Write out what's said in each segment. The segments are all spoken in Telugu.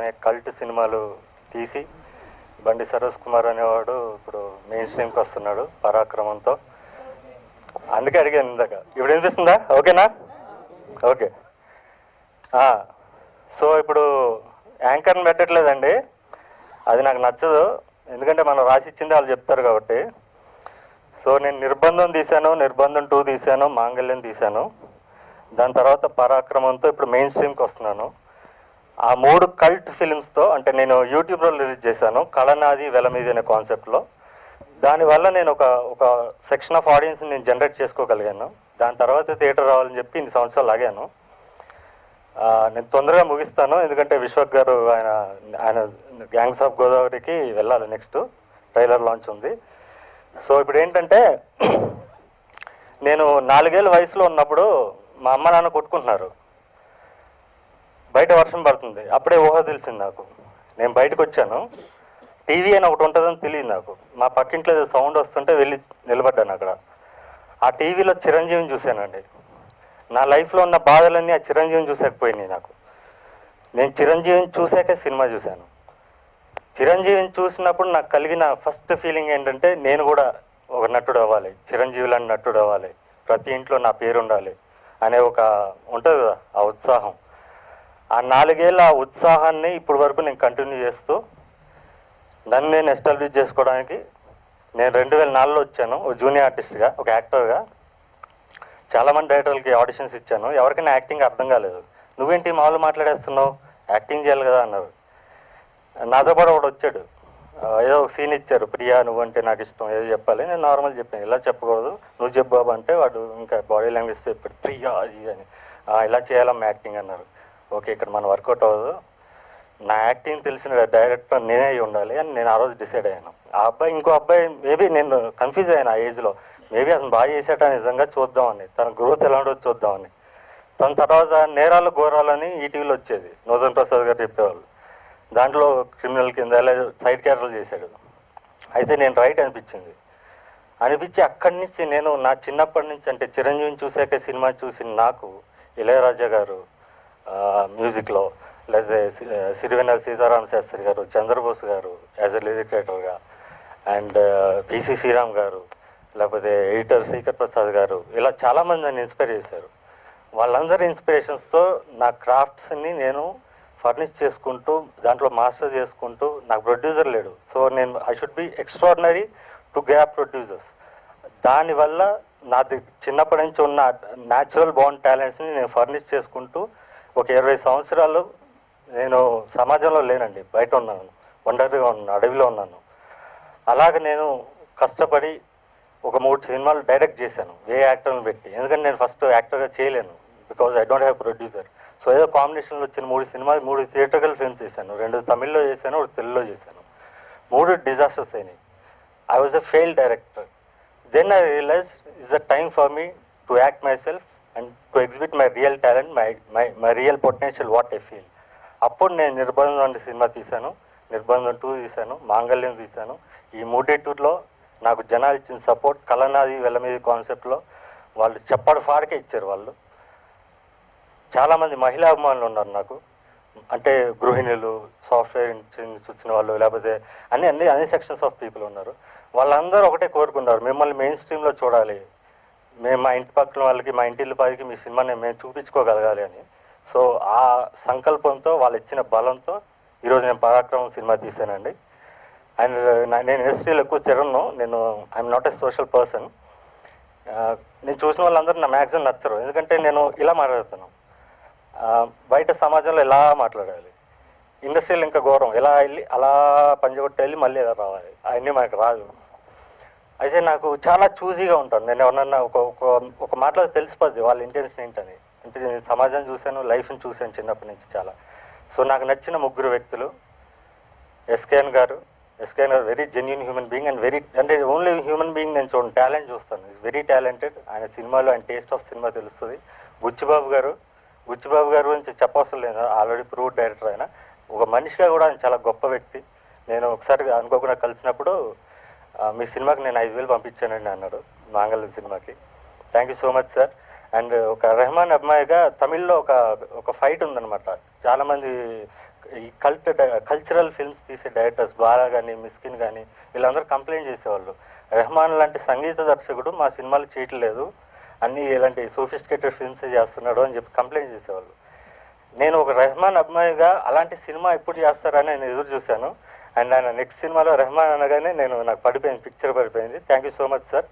అనే కల్ట్ సినిమాలు తీసి బండి సరోజ్ కుమార్ అనేవాడు ఇప్పుడు మెయిన్ స్ట్రీమ్కి వస్తున్నాడు పరాక్రమంతో. అందుకే అడిగాను ఇందాక. ఇప్పుడు వినిపిస్తుందా? ఓకేనా? ఓకే. సో ఇప్పుడు యాంకర్ని పెట్టట్లేదండి, అది నాకు నచ్చదు. ఎందుకంటే మనం రాసిచ్చింది వాళ్ళు చెప్తారు కాబట్టి. సో నేను నిర్బంధం తీశాను, నిర్బంధం 2 తీశాను, మాంగళ్యం తీశాను. దాని తర్వాత పరాక్రమంతో ఇప్పుడు మెయిన్ స్ట్రీమ్కి వస్తున్నాను. ఆ 3 కల్ట్ ఫిల్మ్స్తో అంటే నేను యూట్యూబ్లో రిలీజ్ చేశాను కళనాది వెలమీది అనే కాన్సెప్ట్లో. దానివల్ల నేను ఒక సెక్షన్ ఆఫ్ ఆడియన్స్ని నేను జనరేట్ చేసుకోగలిగాను. దాని తర్వాత థియేటర్ రావాలని చెప్పి ఇన్ని సంవత్సరాలు ఆగాను. నేను తొందరగా ముగిస్తాను, ఎందుకంటే విశ్వక్ గారు ఆయన గ్యాంగ్స్ ఆఫ్ గోదావరికి వెళ్ళాలి, నెక్స్ట్ ట్రైలర్ లాంచ్ ఉంది. సో ఇప్పుడు ఏంటంటే నేను 4 ఏళ్ళ వయసులో ఉన్నప్పుడు మా అమ్మ నాన్న కొట్టుకుంటున్నారు, బయట వర్షం పడుతుంది. అప్పుడే ఊహ తెలిసింది నాకు. నేను బయటకు వచ్చాను, టీవీ అని ఒకటి ఉంటుందని తెలియదు నాకు. మా పక్కింట్లో ఏదో సౌండ్ వస్తుంటే వెళ్ళి నిలబడ్డాను అక్కడ. ఆ టీవీలో చిరంజీవిని చూశానండి. నా లైఫ్లో ఉన్న బాధలన్నీ ఆ చిరంజీవిని చూసాకపోయినాయి నాకు. నేను చిరంజీవిని చూసాకే సినిమా చూశాను. చిరంజీవిని చూసినప్పుడు నాకు కలిగిన ఫస్ట్ ఫీలింగ్ ఏంటంటే నేను కూడా ఒక నటుడు అవ్వాలి, చిరంజీవి లాంటి నటుడు అవ్వాలి, ప్రతి ఇంట్లో నా పేరు ఉండాలి అనే ఒక ఉంటుంది కదా ఆ ఉత్సాహం. ఆ 4 ఏళ్ళ ఆ ఉత్సాహాన్ని ఇప్పటి వరకు నేను కంటిన్యూ చేస్తూ నన్ను నేను ఎస్టాబ్లిష్ చేసుకోవడానికి నేను 2004లో వచ్చాను ఒక జూనియర్ ఆర్టిస్ట్గా, ఒక యాక్టర్గా. చాలామంది డైరెక్టర్లకి ఆడిషన్స్ ఇచ్చాను, ఎవరికైనా యాక్టింగ్ అర్థం కాలేదు. నువ్వేంటి మామూలు మాట్లాడేస్తున్నావు, యాక్టింగ్ చేయాలి కదా అన్నారు. నాతో పాటు ఒకడు వచ్చాడు, ఏదో ఒక సీన్ ఇచ్చారు, ప్రియా నువ్వంటే నాకు ఇష్టం ఏదో చెప్పాలి. నేను నార్మల్ చెప్పాను, ఇలా చెప్పకూడదు నువ్వు చెప్పు బాబు అంటే వాడు ఇంకా బాడీ లాంగ్వేజ్ చెప్పాడు, ప్రియా అది అని. ఇలా చేయాలమ్మా యాక్టింగ్ అన్నారు. ఓకే, ఇక్కడ మనం వర్కౌట్ అవ్వదు, నా యాక్టింగ్ తెలిసిన డైరెక్టర్ నేనే అయి ఉండాలి అని నేను ఆ రోజు డిసైడ్ అయ్యాను. ఆ అబ్బాయి ఇంకో అబ్బాయి మేబీ నేను కన్ఫ్యూజ్ అయ్యాను ఆ ఏజ్లో, మేబీ అతను బాగా చేసేట నిజంగా చూద్దామని, తన గ్రోత్ ఎలా ఉండదో చూద్దామని. తన తర్వాత నేరాలు ఘోరాలని ఈటీవీలో వచ్చేది, నూతన్ ప్రసాద్ గారు చెప్పేవాళ్ళు. దాంట్లో క్రిమినల్ కింద సైడ్ క్యారెక్టర్లు చేశాడు. అయితే నేను రైట్ అనిపించి అక్కడి నుంచి నేను నా చిన్నప్పటి నుంచి అంటే చిరంజీవిని చూసాక సినిమా చూసి నాకు ఇళయరాజా గారు మ్యూజిక్లో, లేదా సిరివెన్నెల సీతారామ శాస్త్రి గారు, చంద్రబోస్ గారు యాజ్ ఎ లిరిక్ రైటర్గా, అండ్ పిసి శ్రీరామ్ గారు, లేకపోతే ఎడిటర్ శ్రీకర్ ప్రసాద్ గారు, ఇలా చాలామంది నన్ను ఇన్స్పైర్ చేశారు. వాళ్ళందరి ఇన్స్పిరేషన్స్తో నా క్రాఫ్ట్స్ని నేను ఫర్నిష్ చేసుకుంటూ దాంట్లో మాస్టర్ చేసుకుంటూ, నాకు ప్రొడ్యూసర్ లేడు, సో నేను I should be extraordinary to gap producers. దానివల్ల నాది చిన్నప్పటి నుంచి ఉన్న న్యాచురల్ బాండ్ టాలెంట్స్ని నేను ఫర్నిష్ చేసుకుంటూ ఒక 20 సంవత్సరాలు నేను సమాజంలో లేనండి, బయట ఉన్నాను, ఒంటరిగా ఉన్నాను, అడవిలో ఉన్నాను. అలాగే నేను కష్టపడి ఒక 3 సినిమాలు డైరెక్ట్ చేశాను ఏ యాక్టర్ని పెట్టి, ఎందుకంటే నేను ఫస్ట్ యాక్టర్గా చేయలేను because I don't have producer. So ఏదో కాంబినేషన్లో వచ్చిన 3 సినిమాలు, 3 థియేటర్కల్ ఫిల్మ్స్ చేశాను, 2 తమిళ్లో చేశాను, 1 తెలుగులో చేశాను. 3 డిజాస్టర్స్ అయినాయి. I was a failed director. Then I realise it's the time for me to act myself and to exhibit my real talent, my real potential what I feel. అప్పుడు నేను నిర్బంధం అనే సినిమా తీశాను, నిర్బంధం 2 తీశాను, మాంగళ్యం తీశాను. ఈ 3 నాకు జనాలు ఇచ్చిన సపోర్ట్, కళనాది వెలమీది కాన్సెప్ట్లో వాళ్ళు చెప్పడు ఫాడికే ఇచ్చారు. వాళ్ళు చాలామంది మహిళా అభిమానులు ఉన్నారు నాకు, అంటే గృహిణులు, సాఫ్ట్వేర్ చూసిన వాళ్ళు, లేకపోతే అన్ని సెక్షన్స్ ఆఫ్ పీపుల్ ఉన్నారు. వాళ్ళందరూ ఒకటే కోరుకున్నారు, మిమ్మల్ని మెయిన్ స్ట్రీమ్లో చూడాలి, మేము మా ఇంటి పక్కన వాళ్ళకి, మా ఇంటి పైకి మీ సినిమాని మేము చూపించుకోగలగాలి అని. సో ఆ సంకల్పంతో, వాళ్ళు ఇచ్చిన బలంతో ఈరోజు నేను పరాక్రమం సినిమా తీశానండి. అండ్ నేను ఇండస్ట్రీలో ఎక్కువ తిరగను, నేను I'm not a social person. నేను చూసిన వాళ్ళందరూ నా మ్యాక్సిమం నచ్చరు, ఎందుకంటే నేను ఇలా మాట్లాడుతాను, బయట సమాజంలో ఎలా మాట్లాడాలి, ఇండస్ట్రీలో ఇంకా ఘోరం, ఎలా వెళ్ళి అలా పంజగొట్టి వెళ్ళి మళ్ళీ ఎలా రావాలి, అవన్నీ మనకు రాదు. అయితే నాకు చాలా చూజీగా ఉంటాను. నేను ఎవరన్నా ఒక మాటలో తెలిసిపోద్ది వాళ్ళ ఇంటెన్షన్ ఏంటని. అంటే నేను సమాజం చూశాను, లైఫ్ని చూశాను చిన్నప్పటి నుంచి చాలా. సో నాకు నచ్చిన 3 వ్యక్తులు, ఎస్కేఎన్ గారు very genuine human being and అంటే ఓన్లీ హ్యూమన్ బీయింగ్ నేను చూడండి, టాలెంట్ చూస్తాను, ఈజ్ వెరీ టాలెంటెడ్. ఆయన సినిమాలో ఆయన టేస్ట్ ఆఫ్ సినిమా తెలుస్తుంది. బుచ్చిబాబు గారు గురించి చెప్పవసరం లేదు, ఆల్రెడీ ప్రూవ్డ్ డైరెక్టర్. ఆయన ఒక మనిషిగా కూడా ఆయన చాలా గొప్ప వ్యక్తి. నేను ఒకసారి అనుకోకుండా కలిసినప్పుడు మీ సినిమాకి నేను 5,000 పంపించానండి అన్నాడు, మాంగళ్యం సినిమాకి. Thank you so much sir. And ఒక రెహమాన్ అబ్మాయిగా తమిళ్లో ఒక ఫైట్ ఉందన్నమాట, చాలామంది ఈ కల్చరల్ ఫిల్మ్స్ తీసే డైరెక్టర్స్ బాలా కానీ మిస్కిన్ కానీ వీళ్ళందరూ కంప్లైంట్ చేసేవాళ్ళు, రెహమాన్ లాంటి సంగీత దర్శకుడు మా సినిమాలు చేయట్లేదు, అన్నీ ఇలాంటి సోఫిస్టికేటెడ్ ఫిల్మ్సే చేస్తున్నాడు అని చెప్పి కంప్లైంట్ చేసేవాళ్ళు. నేను ఒక రెహమాన్ అభిమానిగా అలాంటి సినిమా ఎప్పుడు చేస్తారని నేను ఎదురు చూశాను. అండ్ ఆయన నెక్స్ట్ సినిమాలో రెహమాన్ అనగానే నాకు పడిపోయింది, పిక్చర్ పడిపోయింది. Thank you so much sir.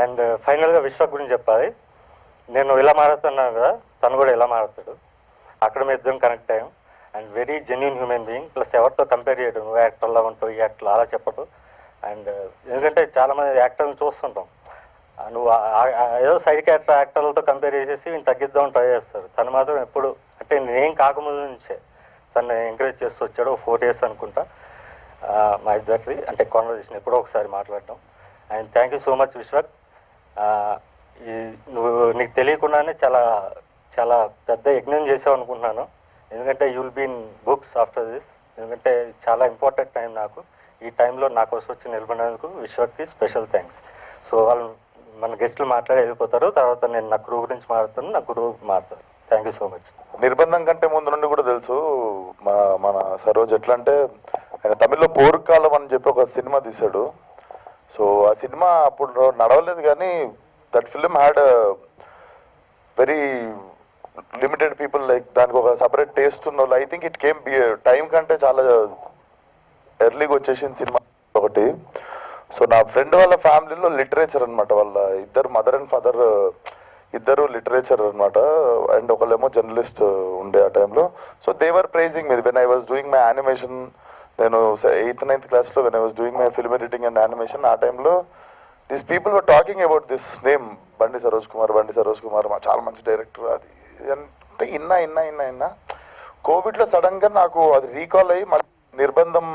And ఫైనల్గా విశ్వ గురించి చెప్పాలి. నేను ఇలా మాట్లాడుతున్నాను కదా, తను కూడా ఇలా మాట్లాడతాడు. అక్కడ మేము ఇద్దరం కనెక్ట్ అయ్యాం. And very genuine human being. Plus ఎవరితో కంపేర్ చేయడం, నువ్వు యాక్టర్లా ఉంటావు, ఈ యాక్టర్ అలా చెప్పడం. అండ్ ఎందుకంటే చాలామంది యాక్టర్ని చూస్తుంటాం, నువ్వు ఏదో సైడ్ యాక్టర్లతో కంపేర్ చేసేసి వీళ్ళు తగ్గిద్దాం ట్రై చేస్తారు. తను మాత్రం ఎప్పుడు అంటే నేను కాకముందు నుంచే తను ఎంకరేజ్ చేస్తూ వచ్చాడు. 4 years అనుకుంటా మా ఇద్దరికి అంటే కాన్వర్జేషన్ ఎప్పుడో ఒకసారి మాట్లాడటం. And thank you so much Vishwak. నువ్వు నీకు తెలియకుండానే చాలా చాలా పెద్ద యజ్ఞం చేసావు అనుకుంటున్నాను. ఎందుకంటే you will be in books after this. ఎందుకంటే చాలా ఇంపార్టెంట్ టైం నాకు. ఈ టైంలో నా కోసం వచ్చి నిలబడినందుకు విశ్వక్కి స్పెషల్ థ్యాంక్స్. సో వాళ్ళు మన గెస్టులు మాట్లాడి వెళ్ళిపోతారు, తర్వాత నేను నా గురువు గురించి మాట్లాడుతాను, నా గురువు మాట్లాడతాను. Thank you so much. నిర్బంధం కంటే ముందు నుండి కూడా తెలుసు మన సరోజ్ ఎట్లా అంటే, ఆయన తమిళ్లో పోరుకాలం అని చెప్పి ఒక సినిమా తీశాడు. సో ఆ సినిమా అప్పుడు నడవలేదు, కానీ that film had very limited people, like దానికి ఒక సపరేట్ టేస్ట్ ఉన్న వాళ్ళు. I think it came time కంటే చాలా ఎర్లీగా వచ్చేసింది సినిమా ఒకటి. సో నా ఫ్రెండ్ వాళ్ళ ఫ్యామిలీలో లిటరేచర్ అనమాట, వాళ్ళ ఇద్దరు మదర్ అండ్ ఫాదర్ ఇద్దరు లిటరేచర్ అనమాట, అండ్ ఒకళ్ళేమో జర్నలిస్ట్ ఉండే ఆ టైంలో. So they were praising me when I was doing my animation. నేను 8th 9th క్లాస్లో when I was doing my film editing and animation, ఆ టైంలో these people were talking about this name Bandi Saroj Kumar చాలా మంచి డైరెక్టర్ అది అంటే ఇన్నా కోవిడ్లో సడన్గా నాకు అది రీకాల్ అయ్యి మళ్ళీ నిర్బంధం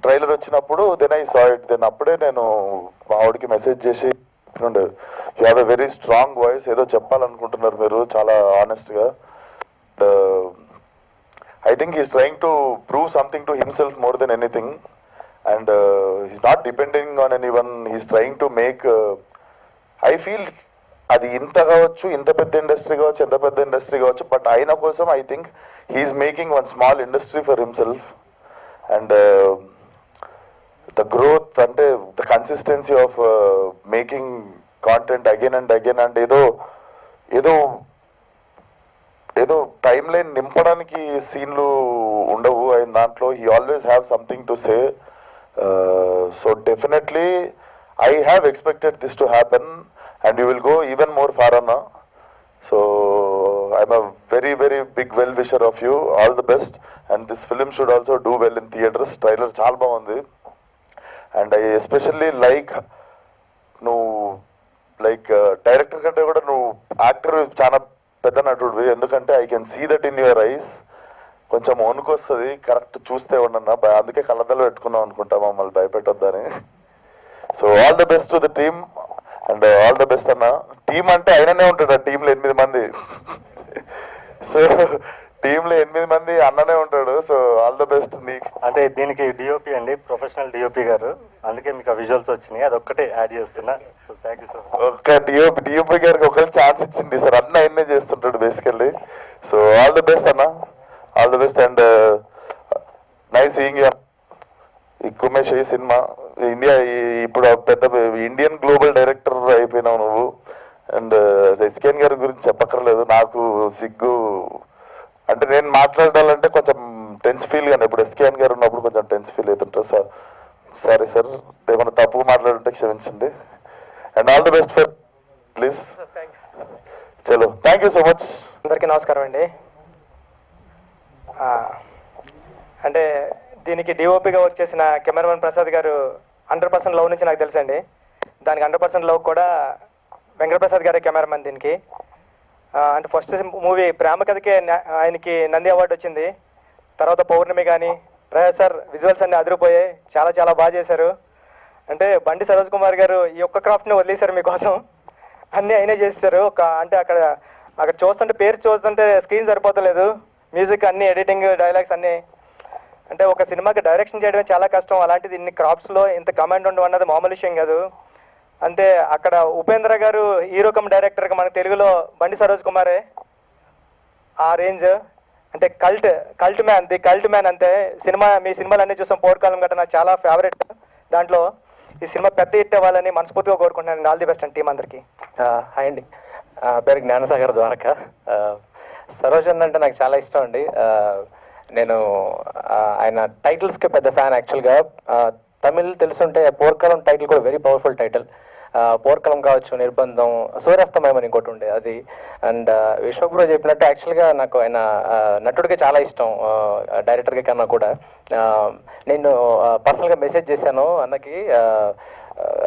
ట్రైలర్ వచ్చినప్పుడు then I saw it. Then అప్పుడే నేను మా ఆవిడకి మెసేజ్ చేసి, you have a very strong voice, ఏదో చెప్పాలనుకుంటున్నారు మీరు చాలా ఆనెస్ట్గా. I think he's trying to prove something to himself more than anything, and he's not depending on any one. He's trying to make, I feel అది ఇంత కావచ్చు, ఇంత పెద్ద ఇండస్ట్రీ కావచ్చు, ఎంత పెద్ద ఇండస్ట్రీ కావచ్చు, బట్ ఆయన కోసం I think he is making one small industry for himself. And the growth అంటే the consistency of making content again and again, and ఏదో టైం లైన్ నింపడానికి సీన్లు ఉండవు ఆయన దాంట్లో. he always have something to say. So definitely I have expected this to happen, and you will go even more far on. So I'm a very very big well wisher of you. All the best, and this film should also do well in theaters. Trailer చాలా బాగుంది, అండ్ ఐ ఎస్పెషల్లీ లైక్ నువ్వు డైరెక్టర్ కంటే కూడా నువ్వు యాక్టర్ చాలా పెద్ద నటుడివి. ఎందుకంటే I can see that in your eyes. కొంచెం వణుకొస్తుంది కరెక్ట్ చూస్తే ఉండన్నా, అందుకే కళ్ళదలు పెట్టుకున్నాం అనుకుంటా మమ్మల్ని భయపెట్టొద్దని. So all the best to the team, and all the best అన్న. టీమ్ అంటే ఆయననే ఉంటాడు, ఆ టీంలో 8 మంది. సో టీంలో 8 మంది అన్ననే ఉంటాడు. సో ఆల్ ద బెస్ట్ నీకు. అంటే దీనికి డిఓపి అండి, ప్రొఫెషనల్ డిఓపి గారు, అందుకే మీకు విజువల్స్ వచ్చినాయి, అదొక్కటే యాడ్ చేస్తున్నా. So thank you so much. ఒక్క డిఓపి గారికి ఒకరికి ఛాన్స్ ఇచ్చింది సార్, అన్న ఆయన్నే చేస్తుంటాడు basically. So all the best అన్న, all the best, and nice seeing you. ఈ కుమేష్ ఈ సినిమా ఇండియా ఇప్పుడు పెద్ద ఇండియన్ గ్లోబల్ డైరెక్టర్ అయిపోయినావు నువ్వు. అండ్ ఎస్కేన్ గారి గురించి చెప్పక్కర్లేదు, నాకు సిగ్గు అంటే నేను మాట్లాడాలంటే కొంచెం టెన్స్ ఫీల్ కానీ ఇప్పుడు ఎస్కేఎన్ గారు ఉన్నప్పుడు కొంచెం టెన్స్ ఫీల్ అవుతుంటారు. సార్ సారీ సార్, ఏమైనా తప్పుగా మాట్లాడుంటే క్షమించండి. And all the best for please. చలో థ్యాంక్ యూ సో మచ్. అందరికీ నమస్కారం అండి. అంటే దీనికి డిఓపిగా వర్క్ చేసిన కెమెరామెన్ ప్రసాద్ గారు 100% లవ్ నుంచి నాకు తెలుసండి. దానికి 100% లవ్ కూడా వెంకటప్రసాద్ గారే కెమెరామెన్ దీనికి. అంటే ఫస్ట్ మూవీ ప్రేమ కథకే ఆయనకి నంది అవార్డు వచ్చింది. తర్వాత పౌర్ణమి కానీ ప్రసాద్ సార్ విజువల్స్ అన్నీ అదిరిపోయాయి, చాలా చాలా బాగా చేశారు. అంటే బండి సరోజ్ కుమార్ గారు ఈ ఒక్క క్రాఫ్ట్ని వదిలేశారు మీకోసం, అన్నీ అయినా చేస్తారు. అంటే అక్కడ చూస్తుంటే పేరు చూస్తుంటే స్క్రీన్ సరిపోతలేదు, మ్యూజిక్ అన్నీ ఎడిటింగ్ డైలాగ్స్ అన్నీ. అంటే ఒక సినిమాకి డైరెక్షన్ చేయడమే చాలా కష్టం, అలాంటిది ఇన్ని క్రాఫ్ట్స్లో ఇంత కమాండ్ ఉండడం అన్నది మామూలు విషయం కాదు. అంటే అక్కడ ఉపేంద్ర గారు హీరో కమ్ డైరెక్టర్గా మన తెలుగులో బండి సరోజ్ కుమారే ఆ రేంజ్. అంటే కల్ట్ మ్యాన్ అంతే సినిమా. మీ సినిమాలు అన్నీ చూసాం, పోర్కాలం గట్రా నాకు చాలా ఫేవరెట్. దాంట్లో ఈ సినిమా పెద్ద హిట్ అవ్వాలని మనస్ఫూర్తిగా కోరుకుంటున్నాను. ఆల్ ది బెస్ట్ అండి టీం అందరికీ. హాయ్ అండి, పేరు జ్ఞానసాగర్ ద్వారక. సరోజన్ అంటే నాకు చాలా ఇష్టం అండి. నేను ఆయన టైటిల్స్కి పెద్ద ఫ్యాన్ యాక్చువల్గా. తమిళ్ తెలుసుంటే పోర్కలం టైటిల్ కూడా వెరీ పవర్ఫుల్ టైటిల్. పోర్కలం కావచ్చు, నిర్బంధం, సూర్యాస్తమయం అని ఇంకోటి ఉండే అది. అండ్ విశ్వబ్రో చెప్పినట్టు యాక్చువల్గా నాకు ఆయన నటుడికి చాలా ఇష్టం, డైరెక్టర్గా కన్నా కూడా. నేను పర్సనల్గా మెసేజ్ చేశాను అన్నకి,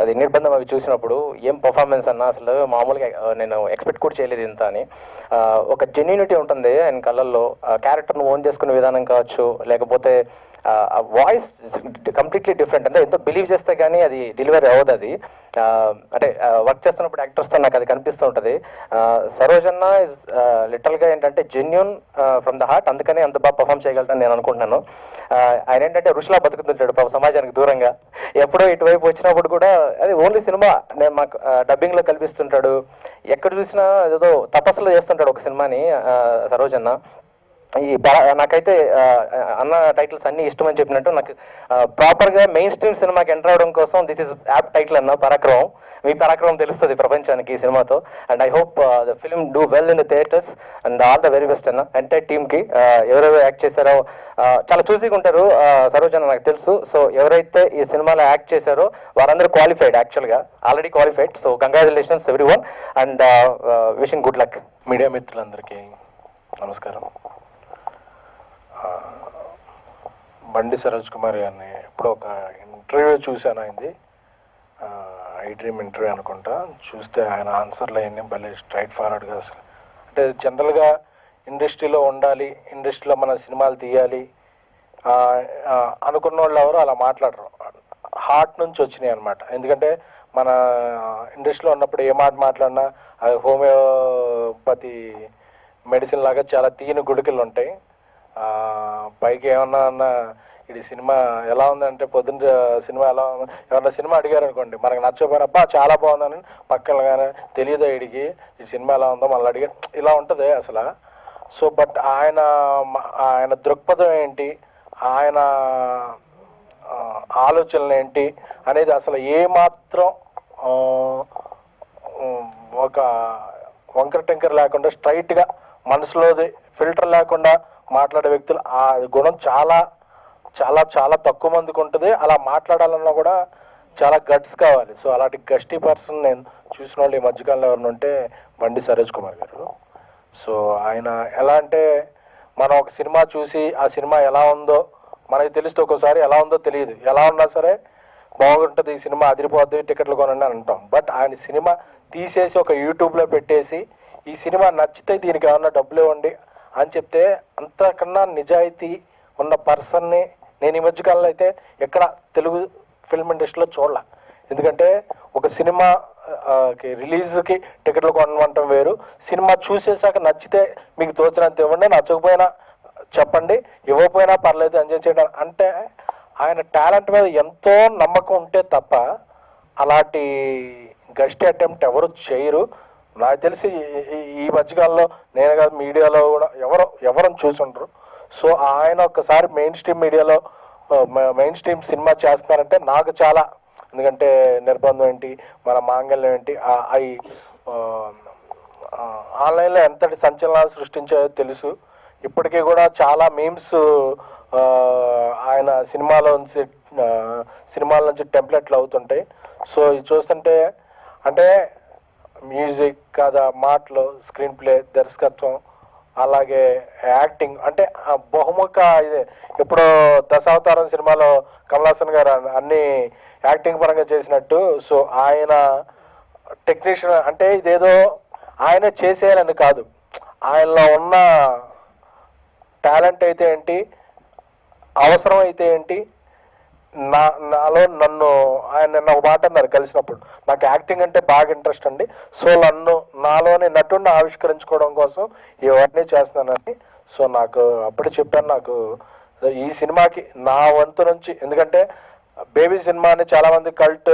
అది నిర్బంధం అవి చూసినప్పుడు ఏం పర్ఫార్మెన్స్ అన్న, అసలు మామూలుగా నేను ఎక్స్పెక్ట్ కూడా చేయలేదు ఇంత అని. ఒక జెన్యూనిటీ ఉంటుంది ఆయన కళ్ళల్లో, క్యారెక్టర్ను ఓన్ చేసుకునే విధానం కావచ్చు, లేకపోతే ఆ వాయిస్ కంప్లీట్లీ డిఫరెంట్. అంటే ఎంతో బిలీవ్ చేస్తే కానీ అది డెలివరీ అవ్వదు. అది అంటే వర్క్ చేస్తున్నప్పుడు యాక్టర్స్తో నాకు అది కనిపిస్తూ ఉంటుంది. సరోజన్న ఇస్ లిటరల్గా ఏంటంటే జెన్యూన్ ఫ్రమ్ ద హార్ట్, అందుకని అంత బాగా పర్ఫామ్ చేయగలటని నేను అనుకుంటున్నాను. ఆయన ఏంటంటే ఋషిలా బతుకుతుంటాడు పాప సమాజానికి దూరంగా. ఎప్పుడో ఇటువైపు వచ్చినప్పుడు కూడా అది ఓన్లీ సినిమా నేను మాకు డబ్బింగ్లో కల్పిస్తుంటాడు. ఎక్కడ చూసినా ఏదో తపస్సులో చేస్తుంటాడు ఒక సినిమాని సరోజన్న. నాకైతే అన్న టైటిల్స్ అన్ని ఇష్టమని చెప్పినట్టు నాకు ప్రాపర్గా మెయిన్ స్ట్రీమ్ సినిమాకి ఎంటర్ అవడం కోసం దిస్ ఇస్ యాప్ టైటిల్ అన్న పరాక్రమం. మీ పరాక్రమం తెలుస్తుంది ప్రపంచానికి ఈ సినిమాతో. And I hope the film do well in the theatres and all the very best అన్న ఎంటైర్ టీమ్కి. ఎవరెవరు యాక్ట్ చేశారో చాలా చూసిగా ఉంటారు సరోజన నాకు తెలుసు. సో ఎవరైతే ఈ సినిమాలో యాక్ట్ చేశారో వారందరూ క్వాలిఫైడ్, యాక్చువల్గా already qualified. So congratulations every one and wishing good luck. Media మిత్రులందరికీ నమస్కారం. బండి సరోజ్ కుమార్ గారిని ఇప్పుడు ఒక ఇంటర్వ్యూ చూశాను అయింది, ఐ డ్రీమ్ ఇంటర్వ్యూ అనుకుంటా. చూస్తే ఆయన ఆన్సర్లు అవన్నీ భలే స్ట్రైట్ ఫార్వర్డ్గా, అసలు అంటే జనరల్గా ఇండస్ట్రీలో ఉండాలి, ఇండస్ట్రీలో మన సినిమాలు తీయాలి అనుకున్న వాళ్ళు ఎవరు అలా మాట్లాడరు. హార్ట్ నుంచి వచ్చినాయి అనమాట. ఎందుకంటే మన ఇండస్ట్రీలో ఉన్నప్పుడు ఏ మాట మాట్లాడినా అది హోమియోపతి మెడిసిన్ లాగా చాలా తీయని గుడికలు ఉంటాయి. పైకి ఏమన్నా ఇది సినిమా ఎలా ఉందంటే పొద్దున్న సినిమా ఎలా ఉంది ఎవరన్నా సినిమా అడిగారు అనుకోండి, మనకు నచ్చకపోయినా అబ్బా చాలా బాగుందని పక్కన కానీ తెలియదు ఇడికి ఈ సినిమా ఎలా ఉందో మళ్ళీ అడిగారు, ఇలా ఉంటుంది అసలు. సో బట్ ఆయన దృక్పథం ఏంటి, ఆయన ఆలోచనలు ఏంటి అనేది అసలు ఏమాత్రం ఒక వంకర టెంకర్ లేకుండా స్ట్రైట్గా మనసులోది ఫిల్టర్ లేకుండా మాట్లాడే వ్యక్తులు, ఆ గుణం చాలా చాలా చాలా తక్కువ మందికి ఉంటుంది. అలా మాట్లాడాలన్నా కూడా చాలా గట్స్ కావాలి. సో అలాంటి గస్టీ పర్సన్ నేను చూసిన వాళ్ళు ఈ మధ్యకాలంలో ఎవరిని ఉంటే బండి సరోజ్ కుమార్ గారు. సో ఆయన ఎలా అంటే మనం ఒక సినిమా చూసి ఆ సినిమా ఎలా ఉందో మనకి తెలిస్తే ఒక్కోసారి ఎలా ఉందో తెలియదు, ఎలా ఉన్నా సరే బాగుంటుంది ఈ సినిమా అదిరిపోద్ది టికెట్లు కొనండి అని అంటాం. బట్ ఆయన సినిమా తీసేసి ఒక యూట్యూబ్లో పెట్టేసి ఈ సినిమా నచ్చితే దీనికి ఏమన్నా డబ్బులు ఇవ్వండి అని చెప్తే అంతకన్నా నిజాయితీ ఉన్న పర్సన్ని నేను ఈ మధ్యకాలంలో అయితే ఎక్కడ తెలుగు ఫిల్మ్ ఇండస్ట్రీలో చూడలే. ఎందుకంటే ఒక సినిమా రిలీజ్కి టికెట్లు కొనమంటం వేరు, సినిమా చూసేసాక నచ్చితే మీకు తోచినంత ఇవ్వండి, నచ్చకపోయినా చెప్పండి, ఇవ్వకపోయినా పర్లేదు ఎంజాయ్ చేయడం అంటే ఆయన టాలెంట్ మీద ఎంతో నమ్మకం ఉంటే తప్ప అలాంటి గస్టీ అటెంప్ట్ ఎవరు చేయరు. నాకు తెలిసి ఈ మధ్యకాలంలో నేను కాదు మీడియాలో కూడా ఎవరు చూసుండ్రు. సో ఆయన ఒక్కసారి మెయిన్ స్ట్రీమ్ మీడియాలో మెయిన్ స్ట్రీమ్ సినిమా చేస్తున్నారంటే నాకు చాలా, ఎందుకంటే నిర్బంధం ఏంటి, మన మాంగళ్యం ఏంటి, అవి ఆన్లైన్లో ఎంతటి సంచలనాలు సృష్టించాయో తెలుసు. ఇప్పటికీ కూడా చాలా మీమ్స్ ఆయన సినిమాల నుంచి టెంప్లెట్లు అవుతుంటాయి. సో ఇది చూస్తుంటే అంటే మ్యూజిక్ కదా, మాటలు, స్క్రీన్ ప్లే, దర్శకత్వం, అలాగే యాక్టింగ్ అంటే బహుముఖ ఇదే. ఇప్పుడు దశావతారం సినిమాలో కమల్ హాసన్ గారు అన్ని యాక్టింగ్ పరంగా చేసినట్టు, సో ఆయన టెక్నీషియన్ అంటే ఇదేదో ఆయన చేసేయాలని కాదు, ఆయనలో ఉన్న టాలెంట్ అయితే ఏంటి, అవసరం అయితే ఏంటి, నాలో నన్ను ఆయన నిన్న ఒక మాట అన్నారు కలిసినప్పుడు, నాకు యాక్టింగ్ అంటే బాగా ఇంట్రెస్ట్ అండి, సో నాలోని నటుడిని ఆవిష్కరించుకోవడం కోసం ఇవన్నీ చేస్తున్నానని. సో నాకు అప్పుడే చెప్పాను, నాకు ఈ సినిమాకి నా వంతు నుంచి, ఎందుకంటే బేబీ సినిమా అని చాలామంది కల్ట్